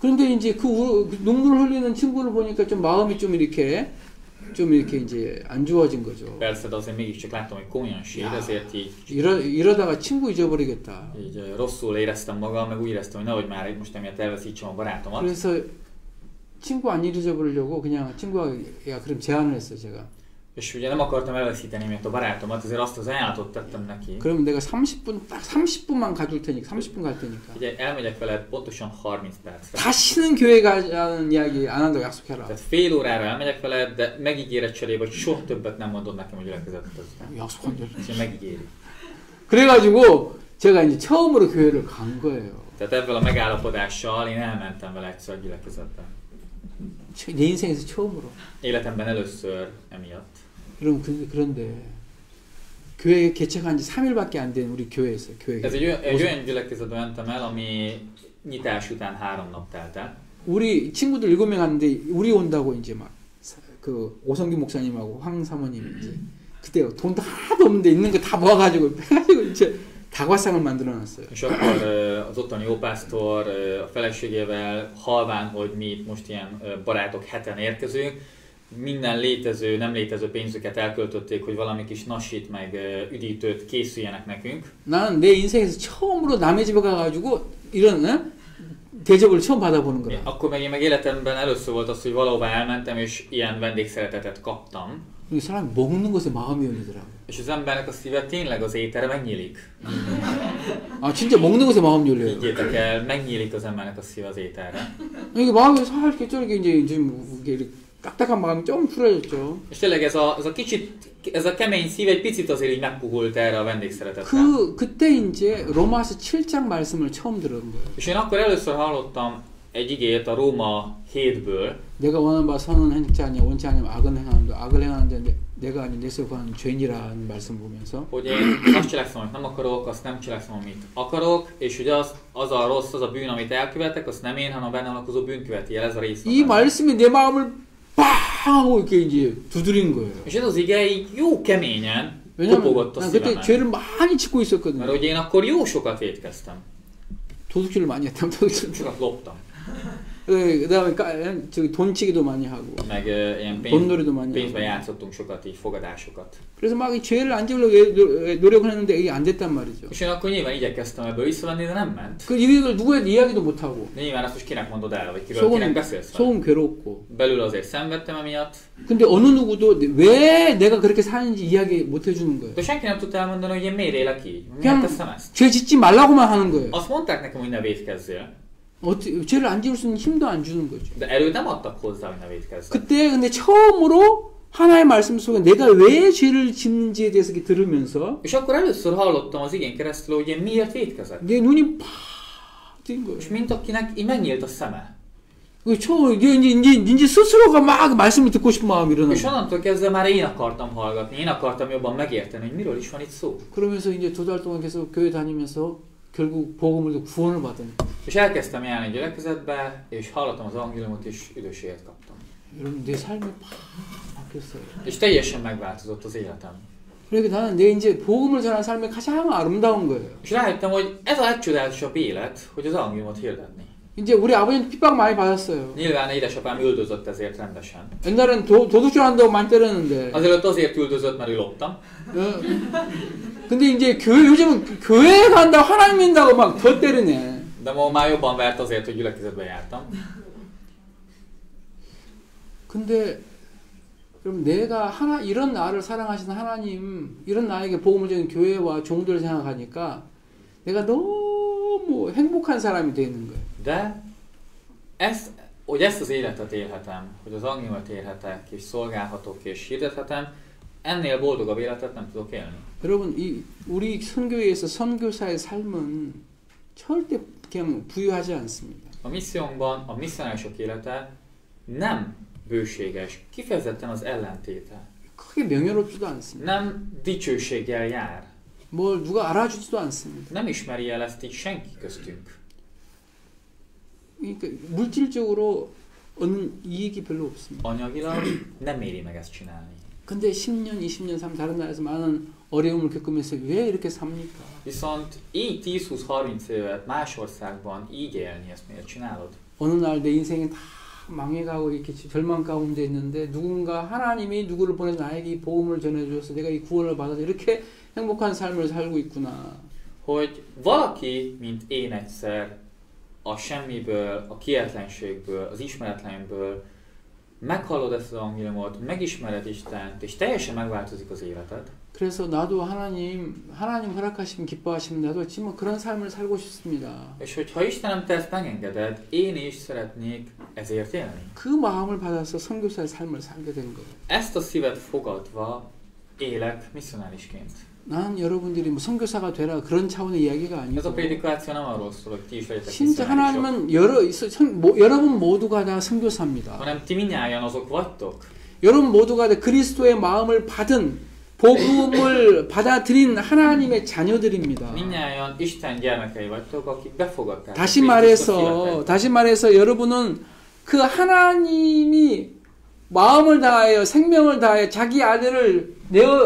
Speaker 1: 그런데 이제 그 눈물 흘리는 친구를 보니까 좀 마음이 좀 이렇게 이제 안 좋아진 거죠.
Speaker 2: Persze, de azért mégiscsak láttam, hogy komolyan sír, ezért így
Speaker 1: 이러다가 친구 잊어버리겠다.
Speaker 2: Így rosszul éreztem magam, meg úgy éreztem, hogy nehogy már most emiatt elveszítsem a barátomat.
Speaker 1: 그래서 친구 안 잊어버리려고 그냥 친구가 그럼 제안을 했어요, 제가.
Speaker 2: És ugye nem akartam elveszíteni miatt a barátomat, ezért azt az ajánlatot tettem neki.
Speaker 1: 그럼 내가 30분만 가줄 테니까, 30분 갈 테니까.
Speaker 2: Ugye elmegyek veled pontosan 30 percre.
Speaker 1: 다시는 교회 가자는 이야기 안 한다고 약속해라.
Speaker 2: Tehát fél órára elmegyek veled, de megígéred cserébe, hogy soha többet nem mondod nekem, hogy gyülekezetet az.
Speaker 1: 약속한대.
Speaker 2: Úgyhogy megígéri.
Speaker 1: 그래가지고 제가 이제 처음으로 교회를 간 거예요.
Speaker 2: Tehát ebből a megállapodással én elmentem vele egyszer a gyülekezetbe.
Speaker 1: 내 인생에서 처음으로.
Speaker 2: Életemben először emiatt.
Speaker 1: 그런데 교회 개척한 지 3일밖에 안 된 우리 교회에서 교회.
Speaker 2: Ez egy olyan gyülekezetbe mentem el, ami nyitás után 3 nap telt el.
Speaker 1: 우리 친구들 7명 왔는데 우리 온다고 이제 막 그 오성기 목사님하고 황 사모님 이제 그때 돈도 하나도 없는데 있는 거 다 모아가지고 해가지고 이제 다과상을 만들어놨어요.
Speaker 2: És akkor az ottani jópásztor a feleségével halván, hogy mi itt most ilyen barátok heten érkezünk, minden létező, nem létező pénzüket elköltötték, hogy valami kis nasít meg üdítőt készüljenek nekünk.
Speaker 1: 나는 내 인생에서 처음으로 남의 집에 가가지고 이런 대접을 처음 받아보는 거야.
Speaker 2: Akkor meg én meg életemben először volt az, hogy valahova elmentem és ilyen vendégszeretetet kaptam.
Speaker 1: 이 사람이 먹는 것에 마음이 열리더라고.
Speaker 2: És az embernek a szíve tényleg az ételre megnyílik.
Speaker 1: 아 진짜 먹는 것에 마음 열려요.
Speaker 2: Higgyétek el, megnyílik az embernek a szíve az ételre.
Speaker 1: 이게 마음이 살게 저렇게 이제 좀 이렇게 딱딱한 마음이 좀 풀어졌죠.
Speaker 2: És tényleg ez a kicsit, ez a kemény szív egy picit azért így megpuhult erre a vendégszeretetre.
Speaker 1: 그때 이제 로마서 7장 말씀을 처음 들은 거예요.
Speaker 2: És én akkor először hallottam egy igét a Róma 7-ből.
Speaker 1: 내가 원하는 바 선은 행치 아니야 원치 않으면 악은 행하는데 악을 행하는데 내가 아니 내 속한 죄인이라는 말씀 보면서
Speaker 2: Hogy én azt cselekszem, amit nem akarok, azt nem cselekszem, amit akarok, és hogy az a rossz, az a bűn, amit elkövetek, azt nem én, hanem a bennem lakozó bűn követi el, ez a rész.
Speaker 1: 이 말씀이 내 마음을 팍 하고 이렇게 이제 두드린 거예요.
Speaker 2: És ez az ige így jó keményen
Speaker 1: 왜냐면
Speaker 2: kopogott a
Speaker 1: 난 그때
Speaker 2: szívemen.
Speaker 1: 죄를 많이 짓고 있었거든요.
Speaker 2: Mert hogy én akkor jó sokat vétkeztem.
Speaker 1: 도둑질을 많이 했다면 도둑질.
Speaker 2: Sokat loptam.
Speaker 1: 그다음에 저기 돈치기도 많이 하고.
Speaker 2: Meg ilyen
Speaker 1: 돈놀이도 많이
Speaker 2: pénzbe
Speaker 1: 하고.
Speaker 2: játszottunk sokat, így fogadásokat.
Speaker 1: 그래서 막 이 죄를 안 지으려고 노력을 했는데 이게 안 됐단 말이죠.
Speaker 2: És én akkor nyilván igyekeztem ebből visszavenni, de nem ment.
Speaker 1: 그 이걸 누구에도 이야기도 못 하고.
Speaker 2: De nyilván azt most kinek mondod el, vagy kiről kinek beszélsz vele.
Speaker 1: 속은 괴롭고.
Speaker 2: Belül azért szenvedtem emiatt.
Speaker 1: 근데 어느 누구도 왜 내가 그렇게 사는지 이야기 못 해주는 거예요.
Speaker 2: De senki nem tudta elmondani, hogy én miért élek így. Miért teszem ezt?
Speaker 1: 죄 짓지 말라고만 하는 거예요.
Speaker 2: Azt mondták nekem, hogy ne vétkezzél.
Speaker 1: 죄를 안 지을 수 있는 힘도 안 주는 거죠.
Speaker 2: De erőt nem adtak hozzá, hogy ne vétkezzél.
Speaker 1: 그때 근데 처음으로 하나의 말씀 속에 내가 왜 죄를 짓는지에 대해서 이렇게 들으면서
Speaker 2: És akkor először hallottam az igén keresztül, hogy én miért vétkezek.
Speaker 1: 내 눈이 팍 뜬 거예요.
Speaker 2: És mint akinek így megnyílt a szeme.
Speaker 1: 이제 스스로가 막 말씀을 듣고 싶은 마음이 일어나요.
Speaker 2: És onnantól kezdve már én akartam hallgatni, én akartam jobban megérteni, hogy miről is van itt szó.
Speaker 1: 그러면서 이제 2달 동안 계속 교회 다니면서 결국 복음을 듣고 구원을 받은.
Speaker 2: És elkezdtem járni gyülekezetbe, és hallottam az evangéliumot, és üdvösséget kaptam.
Speaker 1: 여러분 내 삶이 팍 바뀌었어요.
Speaker 2: És teljesen megváltozott az életem.
Speaker 1: 그러니까 나는 내 이제 복음을 전하는 삶이 가장 아름다운 거예요.
Speaker 2: És rájöttem, hogy ez a legcsodálatosabb élet, hogy az evangéliumot hirdetni.
Speaker 1: 이제 우리 아버지는 핍박 많이 받았어요.
Speaker 2: Nyilván édesapám üldözött ezért rendesen.
Speaker 1: 옛날엔 도둑질 한다고 많이 때렸는데.
Speaker 2: Azért azért üldözött, mert ő loptam.
Speaker 1: 근데 이제 요즘은 교회 간다고 하나님 믿는다고 막 더 때리네.
Speaker 2: De ma már jobban vert azért, hogy gyülekezetbe jártam.
Speaker 1: 근데 그럼 내가 이런 나를 사랑하시는 하나님, 이런 나에게 복음을 주는 교회와 종들을 생각하니까 내가 너무 행복한 사람이 되는 거예요.
Speaker 2: De hogy ezt az életet élhetem, hogy az evangéliumot érhetek, és szolgálhatok, és hirdethetem, ennél boldogabb életet nem tudok élni.
Speaker 1: 여러분, 우리 선교회에서 선교사의 삶은 절대 그냥 부유하지 않습니다.
Speaker 2: A missziónkban a misszionárisok élete nem bőséges, kifejezetten az ellentéte.
Speaker 1: 크게 명예롭지도 않습니다.
Speaker 2: Nem dicsőséggel jár.
Speaker 1: 뭘 누가 알아주지도 않습니다.
Speaker 2: Nem ismeri el ezt így senki köztünk.
Speaker 1: 그러니까 물질적으로 얻는 이익이 별로 없습니다.
Speaker 2: Anyagilag nem éri meg ezt csinálni.
Speaker 1: 근데 10년, 20년 삶 다른 나라에서 많은 어려움을 겪으면서 왜 이렇게 삽니까?
Speaker 2: Viszont így 10-20-30 évet más országban így élni, ezt miért csinálod?
Speaker 1: 어느 날 내 인생이 다 망해가고 이렇게 절망 가운데 있는데 누군가 하나님이 누구를 보내서 나에게 이 복음을 전해줘서 내가 이 구원을 받아서 이렇게 행복한 삶을 살고 있구나.
Speaker 2: Hogy valaki, mint én egyszer, a semmiből, a kietlenségből, az ismeretlenből meghallod ezt az evangéliumot, megismered Istent, és teljesen megváltozik az életed.
Speaker 1: 그래서 나도 하나님 허락하시면 기뻐하시면 나도 지금 그런 삶을 살고 싶습니다.
Speaker 2: És hogyha Istenem te ezt megengeded, én is szeretnék ezért élni.
Speaker 1: 그 마음을 받아서 선교사의 삶을 살게 된 거예요.
Speaker 2: Ezt a szívet fogadva élek misszionárisként.
Speaker 1: 난 여러분들이 뭐 선교사가 되라 그런 차원의 이야기가
Speaker 2: Ez a
Speaker 1: 아니고
Speaker 2: prédikáció nem arról szól, hogy ti is legyetek
Speaker 1: 진짜
Speaker 2: misszionárisok,
Speaker 1: 하나님은 여러분 모두가 다 선교사입니다.
Speaker 2: hanem ti mindnyájan azok vagytok.
Speaker 1: 여러분 모두가 다 그리스도의 마음을 받은 복음을 받아들인 하나님의 자녀들입니다.
Speaker 2: Mindnyájan Isten gyermekei vagytok, akik befogadták.
Speaker 1: 다시 말해서 여러분은 그 하나님이 마음을 다하여 생명을 다하여 자기 아들을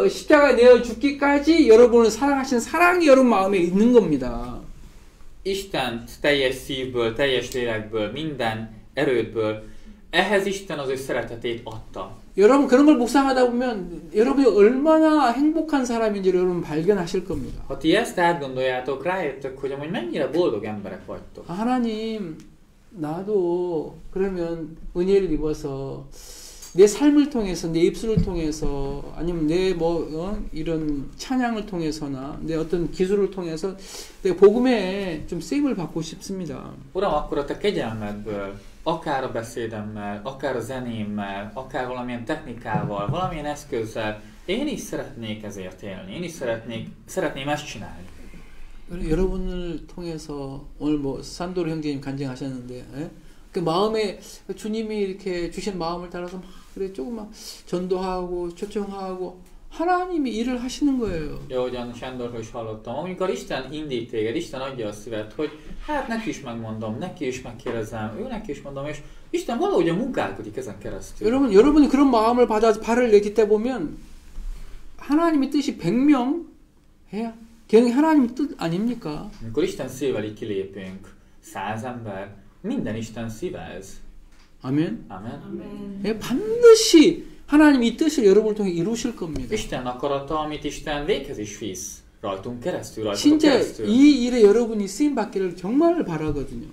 Speaker 1: 십자가에 내어 죽기까지 여러분을 사랑하신 사랑이 여러분 마음에 있는 겁니다.
Speaker 2: Istent teljes szívből, teljes lélekből, minden erődből, ehhez Isten az ő szeretetét adta.
Speaker 1: 여러분 그런 걸 묵상하다 보면 여러분이 얼마나 행복한 사람인지를 여러분 발견하실 겁니다.
Speaker 2: Ha ti ezt átgondoljátok, rájöttök, hogy amúgy mennyire boldog emberek vagytok.
Speaker 1: 아, 하나님 나도 그러면 은혜를 입어서 내 삶을 통해서 내 입술을 통해서 아니면 내 이런 찬양을 통해서나 내 어떤 기술을 통해서 내 복음에 좀 쓰임을 받고 싶습니다.
Speaker 2: Uram, akkor a te kegyelmedből, akár a beszédemmel, akár a zenémmel, akár valamilyen technikával, valamilyen eszközzel, én is szeretnék ezért élni, én is szeretném ezt csinálni.
Speaker 1: 여러분을 통해서 오늘 산도르 형제님 간증하셨는데, 예? 그 마음에 주님이 이렇게 주신 마음을 따라서 막 그래 조금만 전도하고 초청하고 하나님이 일을 하시는 거예요.
Speaker 2: Ja, ahogyan Sándorról is hallottam, amikor Isten indít téged, Isten adja a szívet, hogy hát neki is megmondom, neki is megkérdezem, ő neki is mondom, és Isten valahogyan munkálkodik ezen keresztül.
Speaker 1: 여러분이 그런 마음을 받아서 발을 내딛다 보면 하나님의 뜻이 100명 해야 그냥 하나님 뜻 아닙니까?
Speaker 2: Amikor Isten szívével kilépünk, 100 ember, minden Isten szíve ez.
Speaker 1: 아멘.
Speaker 2: Amen.
Speaker 1: 예, 반드시 하나님 이 뜻을 여러분을 통해 이루실 겁니다.
Speaker 2: Isten akarata, amit Isten véghez is visz rajtunk keresztül, rajtunk
Speaker 1: 진짜
Speaker 2: keresztül.
Speaker 1: 이 일에 여러분이 쓰임 받기를 정말 바라거든요.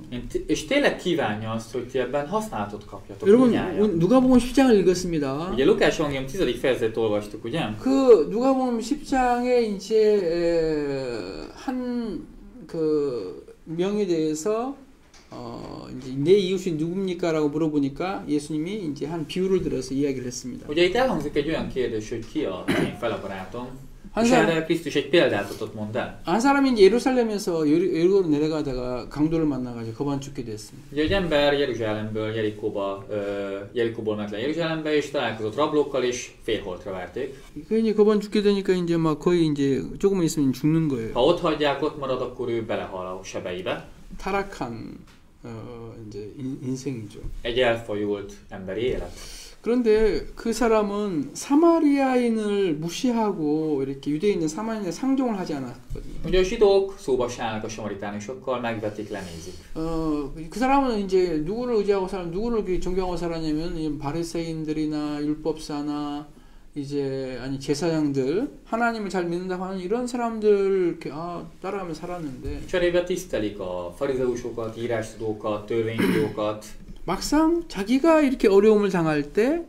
Speaker 2: És tényleg kívánja azt, hogy ti ebben használatot kapjatok.
Speaker 1: 여러분
Speaker 2: mindnyájan.
Speaker 1: 누가복음 10장을 읽었습니다.
Speaker 2: Ugye Lukás evangélium 10. fejezetét olvastuk, ugye?
Speaker 1: 그 누가복음 10장에 이제 한 그 명에 대해서 이제 내 이웃이 누굽니까라고 물어보니까 예수님이 이제 한 비유를 들어서 이야기를 했습니다.
Speaker 2: Ugye itt elhangzik egy olyan kérdés, hogy ki az én felebarátom,
Speaker 1: 한
Speaker 2: és
Speaker 1: 사람
Speaker 2: erre Krisztus egy példát mondott el.
Speaker 1: 한 사람이 이제 예루살렘에서 여리고로 내려가다가 강도를 만나가지고 거반 죽게 됐습니다.
Speaker 2: Ugye egy ember Jeruzsálemből Jerikóból ment le Jeruzsálembe, és találkozott rablókkal, és félholtra verték.
Speaker 1: 그 이제 거반 죽게 되니까 이제 막 거의 이제 조금만 있으면 죽는 거예요.
Speaker 2: Ha ott hagyják, ott marad, akkor ő belehal a sebeibe.
Speaker 1: 타락한 이제 인생이죠.
Speaker 2: Egy elfajult emberi élet.
Speaker 1: 그런데 그 사람은 사마리아인을 무시하고 이렇게 유대인은 사마리아인에 상종을 하지 않았거든요.
Speaker 2: Ugye a zsidók szóba se állnak a samaritánusokkal, megvetik, lenézik.
Speaker 1: 그 사람은 이제 누구를 존경하고 살았냐면 바리새인들이나 율법사나 이제 아니 제사장들 하나님을 잘 믿는다고 하는 이런 사람들 이렇게 따라가며 살았는데
Speaker 2: Cserébe tisztelik a farizeusokat, írástudókat, törvénytudókat.
Speaker 1: 막상 자기가 이렇게 어려움을 당할 때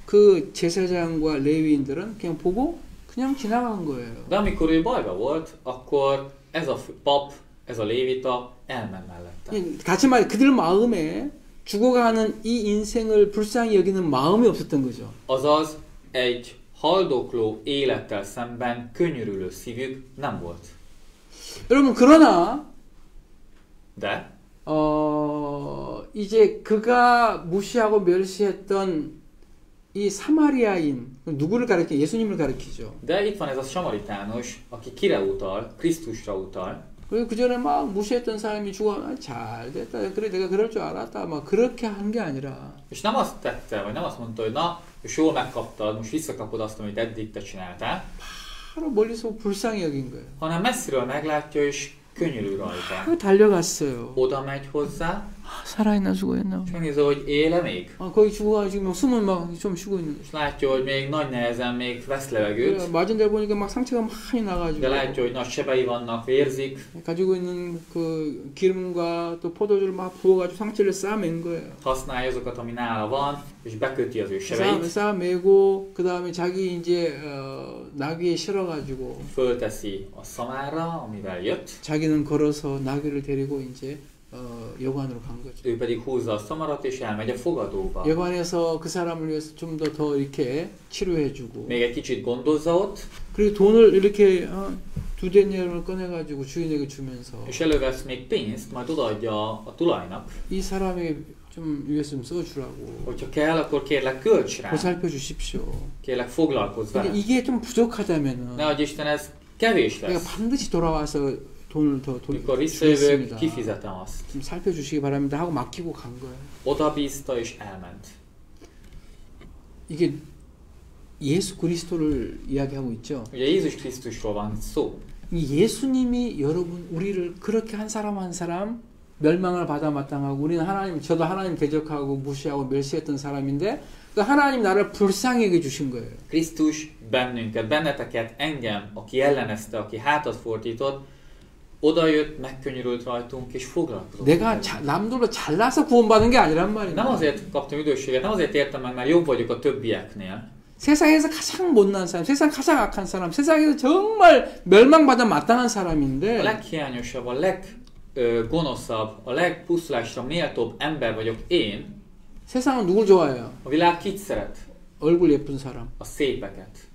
Speaker 1: 그 제사장과 레위인들은 그냥 보고 그냥 지나간 거예요.
Speaker 2: De amikor ő bajba volt, akkor ez a pap, ez a lévita elment mellette.
Speaker 1: 같이 말해 그들 마음에 죽어가는 이 인생을 불쌍히 여기는 마음이 없었던 거죠.
Speaker 2: Azaz, egy haldokló élettel szemben könyörülő szívük nem volt.
Speaker 1: 여러분 그러나
Speaker 2: De
Speaker 1: 이제 그가 무시하고 멸시했던 이 사마리아인 누구를 가리켜? 예수님을 가리키죠.
Speaker 2: De itt van ez a samaritánus, aki kire utal, Krisztusra utal.
Speaker 1: 그리고 그 전에 막 무시했던 사람이 죽어 잘 됐다. 그래 내가 그럴 줄 알았다. 막 그렇게 한 게 아니라.
Speaker 2: És nem azt tette, vagy nem azt mondta, hogy na, és jól megkaptad, most visszakapod azt, amit eddig te csináltál.
Speaker 1: 바로 멀리서 불쌍히 여긴 거예요.
Speaker 2: Hanem messziről meglátja, és könyörül rajta.
Speaker 1: 바로 달려갔어요.
Speaker 2: Oda megy hozzá,
Speaker 1: 살아있나 죽어있나.
Speaker 2: és megnézi, hogy éle még.
Speaker 1: 거기 죽어가지고 막 숨을 막 좀 쉬고 있는 거예요.
Speaker 2: És látja, hogy még nagy nehezen még vesz levegőt,
Speaker 1: 맞은 데 보니까 막 상처가 많이 나가지고.
Speaker 2: de látja, hogy nagy sebei vannak, vérzik.
Speaker 1: 가지고 있는 그 기름과 또 포도주를 막 부어가지고 상처를 싸맨 거예요.
Speaker 2: Használja azokat, ami nála van, és beköti az ő sebeit.
Speaker 1: 싸매고 그 다음에 자기 이제 나귀에 실어가지고.
Speaker 2: Fölteszi a szamára, amivel jött.
Speaker 1: 자기는 걸어서 나귀를 데리고 이제 여관으로 간 거죠.
Speaker 2: Ő pedig húzza a szamarat, és elmegy a fogadóba.
Speaker 1: 여관에서 그 사람을 위해서 좀 더 이렇게 치료해주고.
Speaker 2: Még egy kicsit gondozza ott.
Speaker 1: 그리고 돈을 이렇게 2데나리온을 꺼내가지고 주인에게 주면서.
Speaker 2: És elővesz még pénzt, majd odaadja a tulajnak.
Speaker 1: 이 사람에게 좀 위해서 좀 써주라고.
Speaker 2: Hogyha kell, akkor kérlek költs rá.
Speaker 1: 보살펴 주십시오.
Speaker 2: Kérlek foglalkozz vele.
Speaker 1: 근데 이게 좀 부족하다면은.
Speaker 2: Nehogy Isten ez kevés
Speaker 1: 내가
Speaker 2: lesz.
Speaker 1: 반드시 돌아와서 돈을 더
Speaker 2: Mikor visszajövök,
Speaker 1: 주겠습니다.
Speaker 2: kifizetem azt.
Speaker 1: 좀 살펴주시기 바랍니다 하고 맡기고 간 거예요.
Speaker 2: Oda bízta és elment.
Speaker 1: 이게 예수 그리스도를 이야기하고 있죠.
Speaker 2: Ugye Jézus Krisztusról van szó.
Speaker 1: 이 예수님이 여러분 우리를 그렇게 한 사람 한 사람 멸망을 받아 마땅하고 우리는 하나님, 저도 하나님 대적하고 무시하고 멸시했던 사람인데 그 하나님 나를 불쌍히 여겨 주신 거예요.
Speaker 2: Krisztus bennünket, benneteket, engem, aki ellenezte, aki hátat fordított, odajött, megkönyörült rajtunk, és foglalkozott.
Speaker 1: 내가 남들보다 잘나서 구원받은 게 아니란
Speaker 2: Nem
Speaker 1: 말이에요.
Speaker 2: azért kaptam üdvösséget, nem azért értem meg, mert jobb vagyok a többieknél.
Speaker 1: 세상에서 가장 못난 사람, 세상 가장 악한 사람, 세상에서 정말 멸망받아 마땅한
Speaker 2: A
Speaker 1: 사람인데
Speaker 2: leghiányosabb, a leggonoszabb, a legpusztulásra méltóbb ember vagyok én.
Speaker 1: 세상은 누굴 좋아해요?
Speaker 2: A világ kit szeret?
Speaker 1: 얼굴 예쁜 사람,
Speaker 2: A szépeket,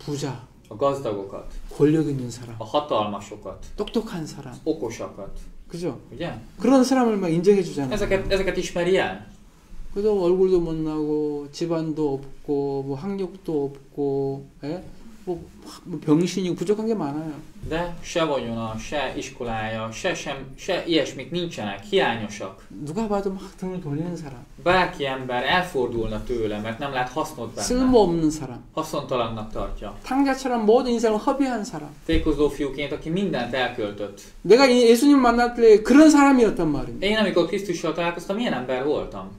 Speaker 1: 부자,
Speaker 2: a gazdagokat,
Speaker 1: 권력 있는 사람,
Speaker 2: a hatalmasokat,
Speaker 1: 똑똑한 사람.
Speaker 2: az okosakat.
Speaker 1: 그죠?
Speaker 2: Ugye?
Speaker 1: 그런 사람을 막 인정해 주잖아요.
Speaker 2: Ezeket ismeri el.
Speaker 1: 그래도 얼굴도 못나고 집안도 없고 뭐 학력도 없고 예? 뭐 병신이고 부족한 게 많아요.
Speaker 2: De se vagyona, se iskolája, se ilyesmik nincsenek, hiányosak.
Speaker 1: 누가 봐도 막 등을 돌리는 사람,
Speaker 2: Bárki ember elfordulna tőle, mert nem lát hasznot benne.
Speaker 1: 쓸모없는 사람,
Speaker 2: Haszontalannak tartja.
Speaker 1: 탕자처럼 모든 인생을 허비한 사람.
Speaker 2: Tékozó fiúként, aki mindent elköltött.
Speaker 1: 내가 예수님 만날 때 그런 사람이었단 말입니다.
Speaker 2: Én amikor Krisztussal találkoztam, milyen ember voltam?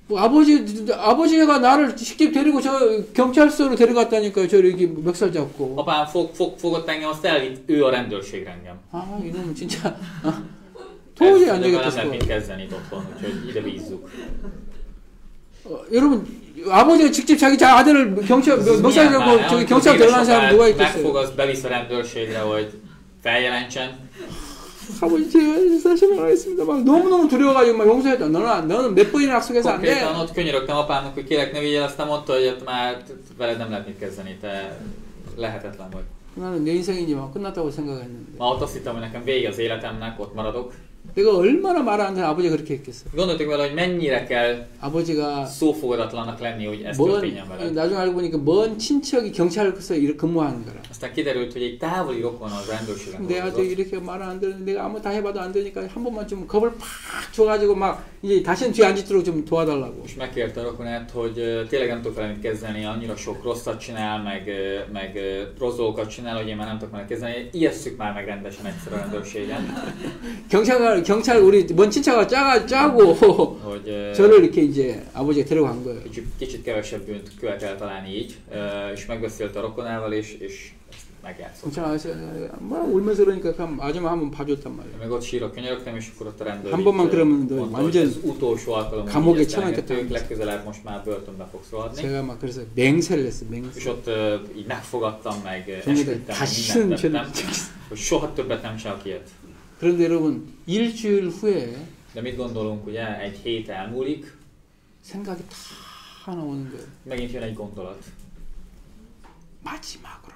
Speaker 1: 뭐 아버지가 나를 직접 데리고 저 경찰서로 데려갔다니까요. 저 여기 멱살 잡고.
Speaker 2: Apám fogott engem, azt elvitt ő a rendőrségre engem.
Speaker 1: 아 이놈은 진짜 도저히 안
Speaker 2: Nem
Speaker 1: 되겠다.
Speaker 2: lehet mit kezdeni itt otthon, úgyhogy ide bízzuk.
Speaker 1: 여러분 아버지가 직접 자기 아들을 경찰 멱살 잡고 저기 경찰 데려간 사람 누가 있겠어요?
Speaker 2: Megfog, az bevisz a rendőrségre, hogy feljelentsen.
Speaker 1: 아버지 제가 사실 말하겠습니다. 막 너무너무 두려워가지고 막 용서했다. 너는 몇 번이나 약속해서 안 돼.
Speaker 2: Konkrétan ott könyörögtem apámnak, hogy kérek ne vigyél, aztán mondta, hogy már veled nem lehet mit kezdeni, te lehetetlen vagy.
Speaker 1: 나는 내 인생이 막 끝났다고 생각했는데.
Speaker 2: Ma ott azt hittem, hogy nekem vége az életemnek, ott maradok.
Speaker 1: 내가 얼마나 말 안 하는 아버지가 그렇게 했겠어요.
Speaker 2: Gondoltuk vele, hogy mennyire kell
Speaker 1: 아버지가
Speaker 2: szófogadatlannak lenni, hogy ez történjen veled.
Speaker 1: 나중에 알고 보니까 먼 친척이 경찰서에 근무하는 거라.
Speaker 2: Aztán kiderült, hogy egy távoli rokon az rendőrségen
Speaker 1: 내 아들
Speaker 2: dolgozott.
Speaker 1: 이렇게 말 안 듣는데 내가 아무 다 해봐도 안 되니까 한 번만 좀 겁을 팍 줘가지고 막 이제 다시는 뒤에 안 짓도록 좀 도와달라고.
Speaker 2: És megkérte a rokonát, hogy tényleg nem tudok vele mit kezdeni, annyira sok rosszat csinál, meg rossz dolgokat csinál, hogy én már nem tudok vele kezdeni. Ijesszük már meg rendesen egyszer a rendőrségen.
Speaker 1: 경찰 우리 먼 친척가 짜고
Speaker 2: hogy
Speaker 1: 저를 이렇게 이제 아버지가 데려간 거예요.
Speaker 2: kicsit kevesebb bűnt követel talán így, és megbeszélte a rokonával, és ezt megjátszott.
Speaker 1: 경찰 아저씨가 막 울면서 그러니까 아줌마 한번 봐줬단 말이에요.
Speaker 2: Meg ott sírok, könyörögtem, és akkor ott a rendőr
Speaker 1: 한 번만 그러면 너
Speaker 2: mondta,
Speaker 1: 완전
Speaker 2: hogy az utolsó alkalommal
Speaker 1: 감옥에
Speaker 2: így
Speaker 1: 쳐넣겠다.
Speaker 2: elengedtük, legközelebb most már börtönbe fogsz rohadni.
Speaker 1: 제가 막 그래서 맹세를 했어요.
Speaker 2: És
Speaker 1: 맹세.
Speaker 2: ott így megfogadtam, meg
Speaker 1: 정말
Speaker 2: esküdtem,
Speaker 1: 다시는
Speaker 2: mindent
Speaker 1: 저는
Speaker 2: tettem, hogy soha többet nem csinálok ilyet.
Speaker 1: 그런데 여러분 일주일 후에
Speaker 2: De mit gondolunk, ugye, egy hét elmúlik,
Speaker 1: 생각이 다 하나 오는 거예요.
Speaker 2: megint jön egy gondolat,
Speaker 1: 마지막으로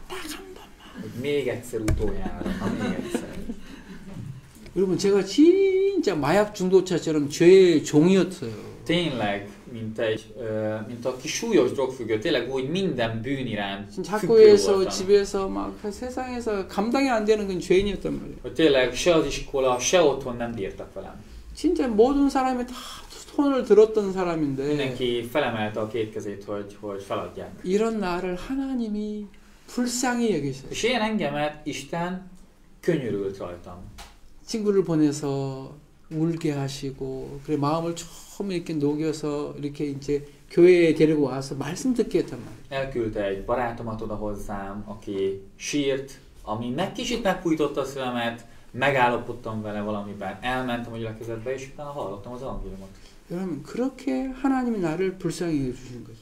Speaker 1: 딱 한 번만.
Speaker 2: hogy még egyszer utoljára, még egyszer.
Speaker 1: 여러분 제가 진짜 마약 중독자처럼 죄의 종이었어요.
Speaker 2: Tényleg, mint aki súlyos drogfüggő, tényleg úgy minden bűn iránt
Speaker 1: 진짜
Speaker 2: függő
Speaker 1: 학교에서
Speaker 2: voltam.
Speaker 1: 집에서 막 세상에서 감당이 안 되는 건 죄인이었단 말이에요.
Speaker 2: Hogy tényleg se az iskola, se otthon nem bírtak velem.
Speaker 1: 진짜 모든 사람이 다 손을 들었던 사람인데
Speaker 2: Mindenki felemelte a két kezét, hogy feladják.
Speaker 1: 이런 나를 하나님이 불쌍히 여기셔요.
Speaker 2: És én engemet Isten könyörült rajtam.
Speaker 1: 친구를 보내서 울게 하시고 그래 마음을 처음 이렇게 녹여서 이렇게 이제 교회에 데리고 와서 말씀 듣게 했단 말이에요.
Speaker 2: Elküldte egy barátomat oda hozzám, aki sírt, ami kicsit megfújtotta a szívemet, megállapodtam vele valamiben, elmentem a gyülekezetbe, és utána hallottam az evangéliumot.
Speaker 1: 여러분 그렇게 하나님이 나를 불쌍히 여겨주신 거죠.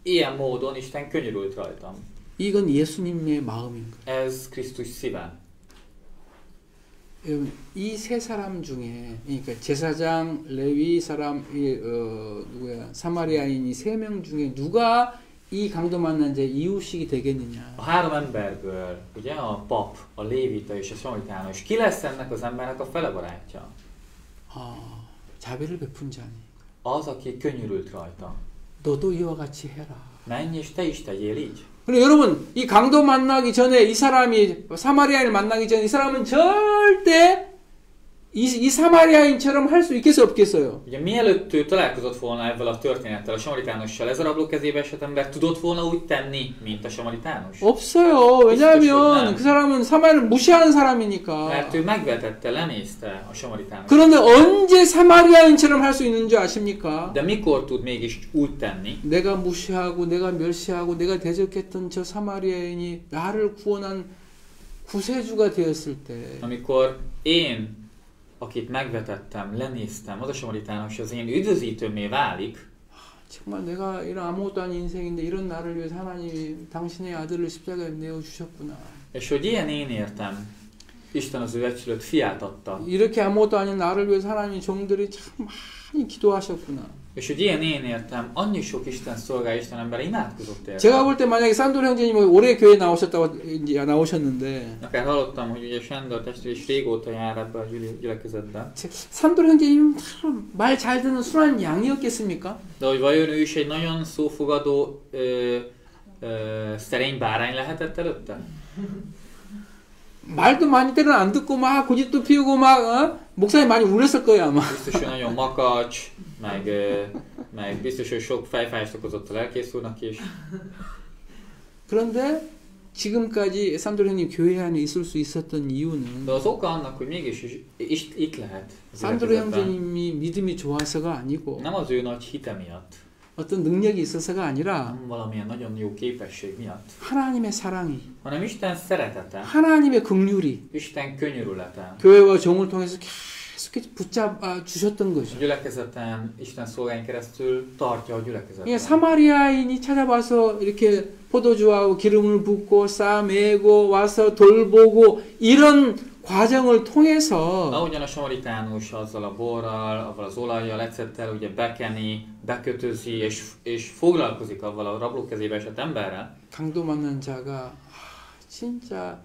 Speaker 2: Ilyen módon Isten könyörült rajtam.
Speaker 1: 이건 예수님의 마음인 거예요.
Speaker 2: Ez Krisztus szíve.
Speaker 1: 여러분 이 세 사람 중에 그러니까 제사장, 레위 사람, 누구야 사마리아인 이 세 명 중에 누가 이 강도 만난 자 이웃이 되겠느냐?
Speaker 2: A három emberből, ugye a pap, a lévita és a szamaritános, ki lesz ennek az embernek a fele barátja?
Speaker 1: 자비를 베푼 자니.
Speaker 2: Az, aki könyörült rajta.
Speaker 1: 너도 이와 같이 해라.
Speaker 2: Menj és te is tegyél így.
Speaker 1: 근데 여러분 이 강도 만나기 전에 이 사람이 사마리아인을 만나기 전에 이 사람은 절대 이 사마리아인처럼 할 수 있겠어 없겠어요?
Speaker 2: Ugye mielőtt ő találkozott volna ezzel a történettel, a samaritánussal, ez a rabló kezébe esett ember tudott volna úgy tenni, mint a samaritánus?
Speaker 1: 없어요. 왜냐하면 그 사람은 사마리아를 무시하는 사람이니까.
Speaker 2: Mert ő megvetette, lenézte a samaritánust.
Speaker 1: 그런데 언제 사마리아인처럼 할 수 있는 줄 아십니까?
Speaker 2: De mikor tud mégis úgy tenni,
Speaker 1: 내가 무시하고 내가 멸시하고 내가 대적했던 저 사마리아인이 나를 구원한 구세주가 되었을 때
Speaker 2: amikor én, akit megvetettem, lenéztem, az a samaritánus az én üdvözítőmmé válik,
Speaker 1: 정말 내가 이런 아무것도 아닌 인생인데 이런 나를 위해서 하나님이 당신의 아들을 십자가에 내어주셨구나.
Speaker 2: és hogy ilyen én értem, Isten az ő egyszülött fiát adta,
Speaker 1: 이렇게 아무것도 아닌 나를 위해서 하나님 종들이 참 많이 기도하셨구나.
Speaker 2: és hogy ilyen én értem, annyi sok Isten szolgál, Isten ember imádkozott érte.
Speaker 1: 제가 볼 때 만약에 산도르 형제님이 올해 교회 나오셨다고 이제 나오셨는데
Speaker 2: Akár hallottam, hogy ugye Sándor testvér is régóta jár ebbe a gyülekezetbe.
Speaker 1: 산도르 형제님 말 잘 듣는 순한 양이었겠습니까?
Speaker 2: De hogy vajon ő is egy nagyon szófogadó, szerény bárány lehetett előtte?
Speaker 1: 말도 많이 때는 안 듣고 막 고집도 피우고 막 목사님 많이 울렸을 거예요 아마.
Speaker 2: Biztos, hogy nagyon makacs, meg biztos, hogy sok fejfájást okozott a lelkész úrnak is.
Speaker 1: 그런데 지금까지 산도르 형님 교회 안에 있을 수 있었던 이유는
Speaker 2: De az oka annak, hogy mégis is itt lehet.
Speaker 1: 산도르 형제님이 믿음이 좋아서가 아니고
Speaker 2: Nem az ő nagy hite miatt,
Speaker 1: 어떤 능력이 있어서가 아니라
Speaker 2: nem valamilyen nagyon jó képesség miatt,
Speaker 1: 하나님의 사랑이,
Speaker 2: hanem Isten szeretete,
Speaker 1: 하나님의 긍휼이
Speaker 2: Isten könyörülete.
Speaker 1: 교회와 종을 통해서 계속 붙잡아 주셨던
Speaker 2: A
Speaker 1: 거죠.
Speaker 2: gyülekezeten, Isten szolgáin keresztül tartja a
Speaker 1: 예,
Speaker 2: gyülekezetet.
Speaker 1: 사마리아인이 찾아와서 이렇게 포도주하고 기름을 붓고 싸매고 와서 돌보고 이런 과정을 통해서
Speaker 2: Ahogyan a samaritánus azzal a borral, avval az olajjal, ecettel ugye bekeni, bekötözi és foglalkozik avval a rabló kezébe esett emberrel,
Speaker 1: 강도 맞는 자가 진짜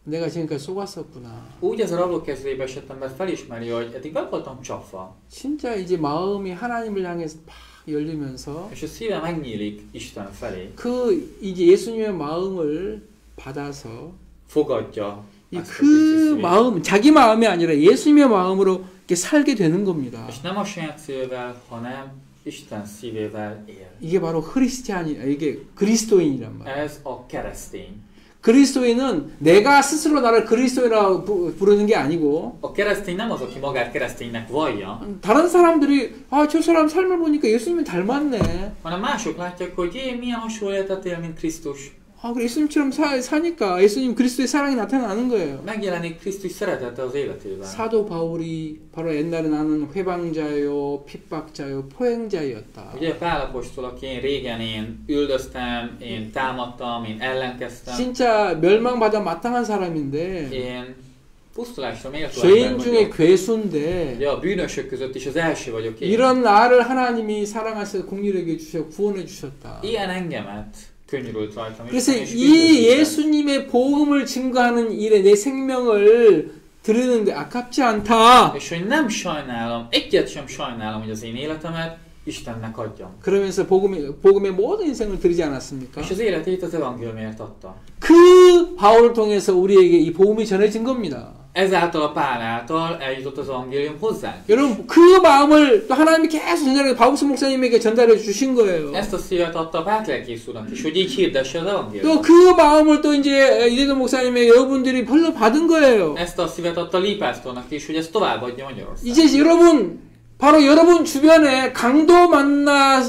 Speaker 1: 내가 지금까지 속았었구나.
Speaker 2: úgy ez a rabló kezébe esett ember felismeri, hogy eddig be voltam csapva,
Speaker 1: 진짜 이제 마음이 하나님을 향해서 막 열리면서
Speaker 2: és a szíve megnyílik Isten felé,
Speaker 1: 그 이제 예수님의 마음을 받아서
Speaker 2: fogadja
Speaker 1: 이
Speaker 2: ezt a
Speaker 1: 그
Speaker 2: Krisztus szívét.
Speaker 1: 마음 자기 마음이 아니라 예수님의 마음으로 이렇게 살게 되는 겁니다.
Speaker 2: És nem a saját szívével, hanem Isten szívével él.
Speaker 1: 이게 바로 이게 그리스도인이란 말이에요.
Speaker 2: Ez a keresztény.
Speaker 1: 그리스도인은 내가 스스로 나를 그리스도인이라고 부르는 게 아니고
Speaker 2: A keresztény nem az, aki magát kereszténynek vallja,
Speaker 1: 다른 사람들이 저 사람 삶을 보니까 예수님이 닮았네.
Speaker 2: hanem mások látják, hogy én milyen hasonló életet él, mint Krisztus.
Speaker 1: 예수님처럼 사니까 예수님 그리스도의 사랑이 나타나는 거예요.
Speaker 2: Megjelenik Krisztus szeretete az életében.
Speaker 1: 사도 바울이 바로 옛날에 나는 회방자요, 핍박자요, 포행자였다.
Speaker 2: Ugye Pál apostol, aki én üldöztem, én támadtam, én ellenkeztem,
Speaker 1: 진짜 멸망받아 마땅한 사람인데
Speaker 2: én pusztulásra méltó
Speaker 1: 죄인
Speaker 2: ember
Speaker 1: 중에
Speaker 2: vagyok.
Speaker 1: 괴수인데
Speaker 2: Ugye a bűnösök között is az első vagyok én.
Speaker 1: 이런 나를 하나님이 사랑하셔서 긍휼하게 주셔 구원해 주셨다.
Speaker 2: Ilyen engemet könnyörült rajtam.
Speaker 1: 그래서
Speaker 2: Isten, és
Speaker 1: 이
Speaker 2: üdvözített.
Speaker 1: 예수님의 복음을 증거하는 일에 내 생명을 드리는데 아깝지 않다.
Speaker 2: És hogy nem sajnálom, egyet sem sajnálom, hogy az én életemet Istennek adjam.
Speaker 1: 그러면서 복음의 모든 인생을 드리지 않았습니까?
Speaker 2: És az életét az evangéliumért adta.
Speaker 1: 그 바울을 통해서 우리에게 이 복음이 전해진 겁니다.
Speaker 2: Ezáltal a Pál által eljutott az evangélium hozzánk.
Speaker 1: 여러분 그 마음을 또 하나님이 계속 전달해 박우수 목사님에게 전달해 주신 거예요.
Speaker 2: Ezt a szívet adta a Pál lelkész úrnak is, hogy így hirdesse az
Speaker 1: 또
Speaker 2: evangéliumot.
Speaker 1: 그 마음을 또 이제 이대동 목사님의 여러분들이 벌러 받은 거예요.
Speaker 2: Ezt a szívet adta Lee pásztornak is, hogy ezt továbbadja Magyarországon.
Speaker 1: 이제 여러분 바로 여러분 주변에 강도 만난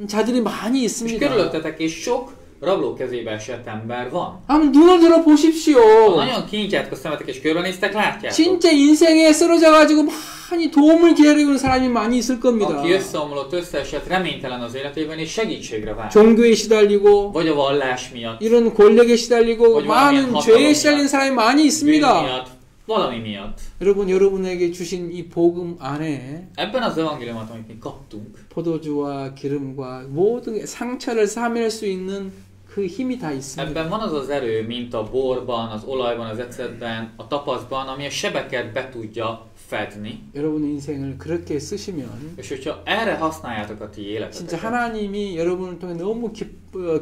Speaker 1: 자들이 많이
Speaker 2: És
Speaker 1: 있습니다.
Speaker 2: körülöttetek is sok rabló kezébe esett ember van.
Speaker 1: 한번 눈을 들어 보십시오.
Speaker 2: Ha nagyon kinyitjátok a szemetek és körbenéztek, látjátok.
Speaker 1: 진짜 인생에 쓰러져 가지고 많이 도움을 기다리는 사람이 많이 있을 겁니다.
Speaker 2: Aki összeomlott, összeesett, reménytelen az életében és segítségre vár.
Speaker 1: 종교에 시달리고
Speaker 2: Vagy a vallás miatt,
Speaker 1: 이런 권력에 시달리고
Speaker 2: vagy
Speaker 1: 많은
Speaker 2: valamilyen
Speaker 1: 죄에
Speaker 2: hatalom
Speaker 1: 시달리는
Speaker 2: miatt,
Speaker 1: 사람이 많이
Speaker 2: bűn
Speaker 1: 있습니다.
Speaker 2: miatt, valami miatt.
Speaker 1: 여러분에게 주신 이 복음 안에
Speaker 2: Ebben az evangéliumot, amit mi kaptunk,
Speaker 1: 포도주와 기름과 모든 상처를 사멸할 수 있는 그 힘이 다 있습니다.
Speaker 2: ebben van az az erő, mint a borban, az olajban, az ecetben, a tapaszban, ami a sebeket be tudja fedni,
Speaker 1: 여러분의 인생을 그렇게 쓰시면
Speaker 2: és hogyha erre használjátok a ti
Speaker 1: 진짜
Speaker 2: életeteket,
Speaker 1: 하나님이 여러분을 통해 너무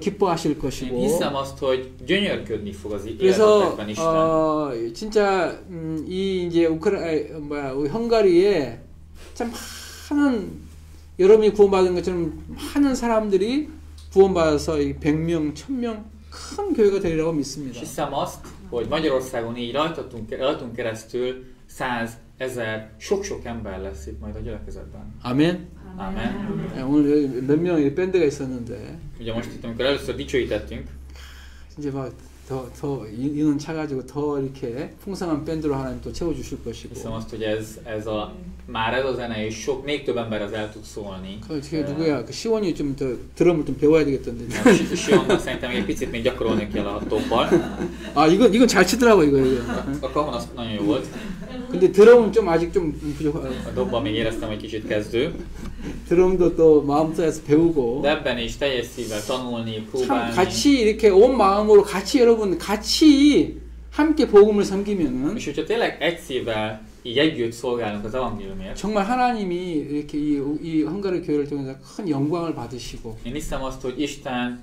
Speaker 1: 기뻐하실
Speaker 2: én
Speaker 1: 것이고
Speaker 2: hiszem azt, hogy gyönyörködni fog az
Speaker 1: 그래서
Speaker 2: életetekben Isten.
Speaker 1: 진짜 이 이제 우리 헝가리에 참 많은 여러분이 구원받은 것처럼 많은 사람들이 구원받아서 100명, 1000명 큰 교회가 되리라고
Speaker 2: És
Speaker 1: 믿습니다.
Speaker 2: hiszem azt, hogy Magyarországon így rajtunk keresztül 100, 1000, sok-sok ember lesz itt majd a gyülekezetben.
Speaker 1: 아멘.
Speaker 2: Amen.
Speaker 1: 오늘 몇 명의 밴드가 있었는데
Speaker 2: Ugye most itt, amikor először dicsőítettünk,
Speaker 1: 이제 막 더 인원 차가지고 더 이렇게 풍성한 밴드로 하나님 또 채워주실 것이고.
Speaker 2: hiszem azt, hogy ez a zene és még több emberhez el tud szólni.
Speaker 1: 그 누구야? 그 시원이 좀 더 드럼을 좀 배워야 되겠던데.
Speaker 2: Sionnak szerintem egy picit még gyakorolni kell a toppal.
Speaker 1: 아 이건 잘 치더라고 이거.
Speaker 2: A kahon az nagyon jó volt.
Speaker 1: 근데 드럼은 좀 아직 좀 부족하고.
Speaker 2: A dobban még éreztem, hogy kicsit kezdő.
Speaker 1: 드럼도 또 마음속에서 배우고.
Speaker 2: De ebben is teljes szívvel tanulni,
Speaker 1: 참
Speaker 2: próbálni.
Speaker 1: 같이 이렇게 온 마음으로 같이 여러분 같이 함께 복음을 섬기면은
Speaker 2: És hogyha tényleg egy szívvel így együtt szolgálunk az evangéliumért,
Speaker 1: 정말 하나님이 이렇게 이 헝가리 교회를 통해서 큰 영광을 받으시고.
Speaker 2: én hiszem azt, hogy Isten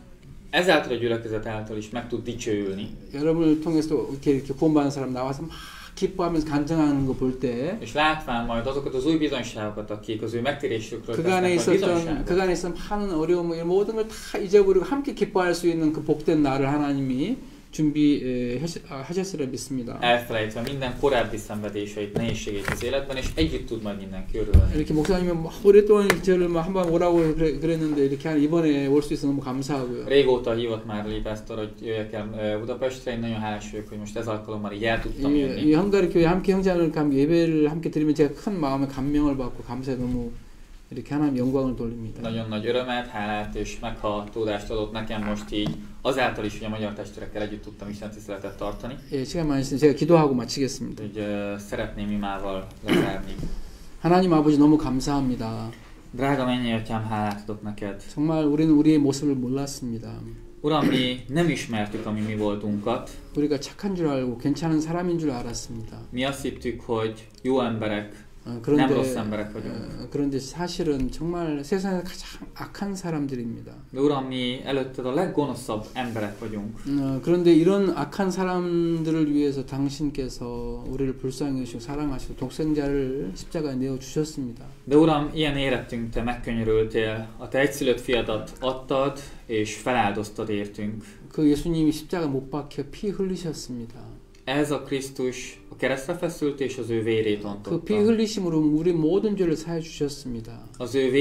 Speaker 2: ezáltal a gyülekezet által is meg tud dicsőülni.
Speaker 1: 여러분을 통해서 이렇게 구원받은 사람 나와서 막 기뻐하면서 간증하는 거 볼 때.
Speaker 2: És látván majd azokat az új bizonyságokat, akik az ő megtérésükről
Speaker 1: 그간에
Speaker 2: tesznek majd bizonyságot.
Speaker 1: 그간에 있었던 많은 어려움, 모든 걸 다 잊어버리고 함께 기뻐할 수 있는 그 복된 날을 하나님이 준비하셨으리라 믿습니다.
Speaker 2: Elfelejtve minden korábbi szenvedéseit, nehézségeit az életben, és együtt tud majd mindenki örülni.
Speaker 1: 이렇게 목사님은 막 오랫동안 저를 막 한번 오라고 그랬는데 이렇게 이번에 올 수 있어서 너무 감사하고요.
Speaker 2: Régóta hívott már Lee Pastor, hogy jöjjek el Budapestre, én nagyon hálás vagyok, hogy most ez alkalommal így el tudtam jönni.
Speaker 1: 이 헝가리 교회 함께 형제를 예배를 함께 드리면 제가 큰 마음에 감명을 받고 감사해 너무 이렇게 하나님 영광을 돌립니다.
Speaker 2: Nagyon nagy örömet, hálát és meghallgatódást adott nekem most így, azáltal is, hogy a magyar testvérekkel együtt tudtam Isten tiszteletet tartani.
Speaker 1: 예, 시간 많이 있으니 제가 기도하고 마치겠습니다.
Speaker 2: Úgyhogy szeretném imával lezárni.
Speaker 1: 하나님 아버지 너무 감사합니다.
Speaker 2: Drága mennyi atyám, hálát adok neked.
Speaker 1: 정말 우리는 우리의 모습을 몰랐습니다.
Speaker 2: Uram, mi nem ismertük a mi voltunkat.
Speaker 1: 우리가 착한 줄 알고 괜찮은 사람인 줄 알았습니다.
Speaker 2: Mi azt hittük, hogy jó emberek, nem rossz emberek vagyunk.
Speaker 1: 그런데 사실은 정말 세상에서 가장 악한 사람들입니다.
Speaker 2: De Uram, mi előtted a leggonoszabb emberek vagyunk.
Speaker 1: 그런데 이런 악한 사람들을 위해서 당신께서 우리를 불쌍히 여시고 사랑하시고 독생자를 십자가에 내어 주셨습니다.
Speaker 2: De Uram, ilyen érettünk Te megkönyörültél, a Te egyszülött fiadat adtad, és feláldoztad értünk.
Speaker 1: 그 예수님이 십자가 못 박혀 피 흘리셨습니다.
Speaker 2: Ez a Krisztus a keresztre feszült, és az ő vérét
Speaker 1: 그 피
Speaker 2: ontotta.
Speaker 1: 흘리심으로 우리 모든 죄를 사해 주셨습니다.
Speaker 2: Az ő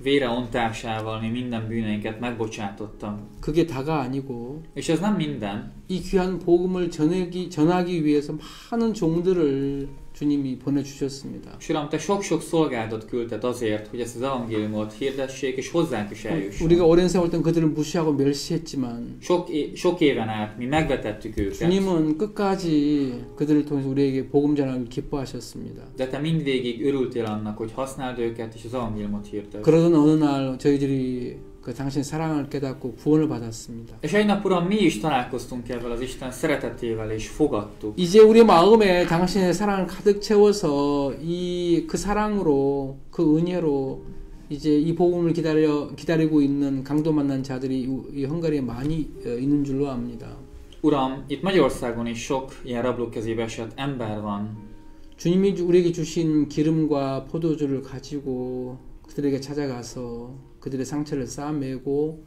Speaker 2: vére ontásával mi minden bűneinket megbocsátotta.
Speaker 1: 그게 다가 아니고
Speaker 2: És ez nem minden.
Speaker 1: 이 귀한 복음을 전하기 위해서 많은 종들을 주님이 보내주셨습니다.
Speaker 2: És Uram, Te sok-sok szolgálatot küldted azért, hogy ezt az evangéliumot hirdessék, és hozzánk is eljusson.
Speaker 1: 우리가 오랜 세월 동안 그들을 무시하고 멸시했지만
Speaker 2: Sok éven át mi megvetettük őket.
Speaker 1: 주님은 끝까지 그들을 통해서 우리에게 복음 전하기를 기뻐하셨습니다.
Speaker 2: De Te mindvégig örültél annak, hogy használd őket, és az evangéliumot hirdesd.
Speaker 1: 그러던 어느 날 저희들이 그 당신의 사랑을 깨닫고 구원을 받았습니다.
Speaker 2: És egy nap, Uram, mi is találkoztunk ezzel az Isten szeretetével, és fogadtuk.
Speaker 1: 이제 우리 마음에 당신의 사랑을 가득 채워서 그 사랑으로 그 은혜로 이제 이 복음을 기다리고 있는 강도 만난 자들이 이 헝가리에 많이 있는 줄로 압니다.
Speaker 2: Uram, itt Magyarországon is sok ilyen rablók kezébe esett ember van.
Speaker 1: 주님이 우리에게 주신 기름과 포도주를 가지고 그들에게 찾아가서 그들의 상처를 싸매고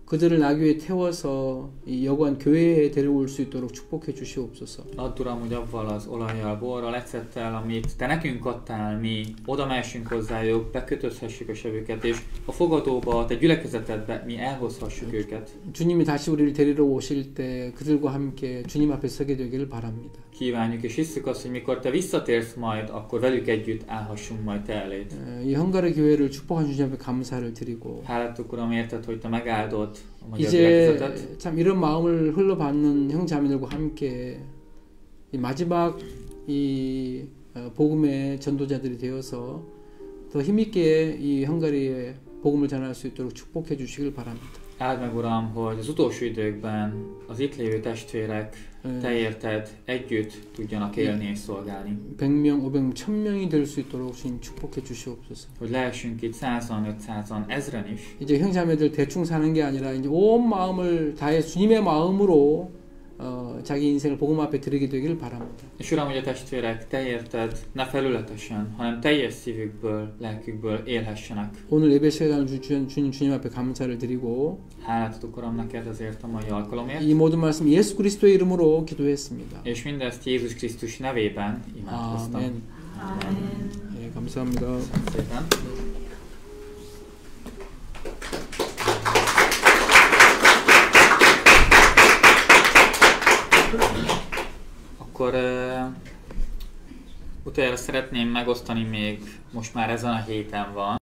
Speaker 1: 그들을 나귀에 태워서 이 여관 교회에 데려올 수 있도록 축복해 주시옵소서.
Speaker 2: Add, Uram, hogy avval az olajjal, borral, ecettel, amit Te nekünk adtál, mi oda mehessünk hozzájuk, bekötözhessük a sebüket, és a fogadóba, a Te gyülekezetedbe mi elhozhassuk őket.
Speaker 1: 주님이 다시 우리를 데리러 오실 때 그들과 함께 주님 앞에 서게 되기를 바랍니다.
Speaker 2: Kívánjuk és hisszük azt, hogy mikor Te visszatérsz majd, akkor velük együtt állhassunk majd Te eléd.
Speaker 1: 이 헝가리 교회를 축복한 주님 앞에 감사를 드리고
Speaker 2: Hálát, Uram, érted, hogy Te megáldod a magyar
Speaker 1: 이제
Speaker 2: gyülekezetet.
Speaker 1: 참 이런 마음을 흘러받는 형제자매들과 함께 이 마지막 이 복음의 전도자들이 되어서 더 힘있게 이 헝가리에 복음을 전할 수 있도록 축복해 주시길 바랍니다.
Speaker 2: Áld meg, Uram, hogy az utolsó időkben az itt lévő testvérek Te érted együtt tudjanak élni és szolgálni.
Speaker 1: 100명, 500명, 1000명이 될 수 있도록 주님 축복해 주시옵소서.
Speaker 2: Hogy lehessünk itt 100-an, 500-an, 1000-en is.
Speaker 1: 이제 형제자매들 대충 사는 게 아니라 이제 온 마음을 다해 주님의 마음으로 자기 인생을 복음 앞에 드리게 되기를 바랍니다.
Speaker 2: És Uram, hogy a testvérek Te érted ne felületesen, hanem teljes szívükből, lelkükből élhessenek.
Speaker 1: 오늘 예배 시간을 주님 앞에 감사를 드리고
Speaker 2: Hálát adok, Uram, neked azért a mai alkalomért.
Speaker 1: 이 모든 말씀 예수 그리스도의 이름으로 기도했습니다.
Speaker 2: És mindezt Jézus Krisztus nevében imádkoztam.
Speaker 1: 아멘. 네, 감사합니다.
Speaker 2: Szépen. Akkor utoljára szeretném megosztani még, most már ezen a héten van,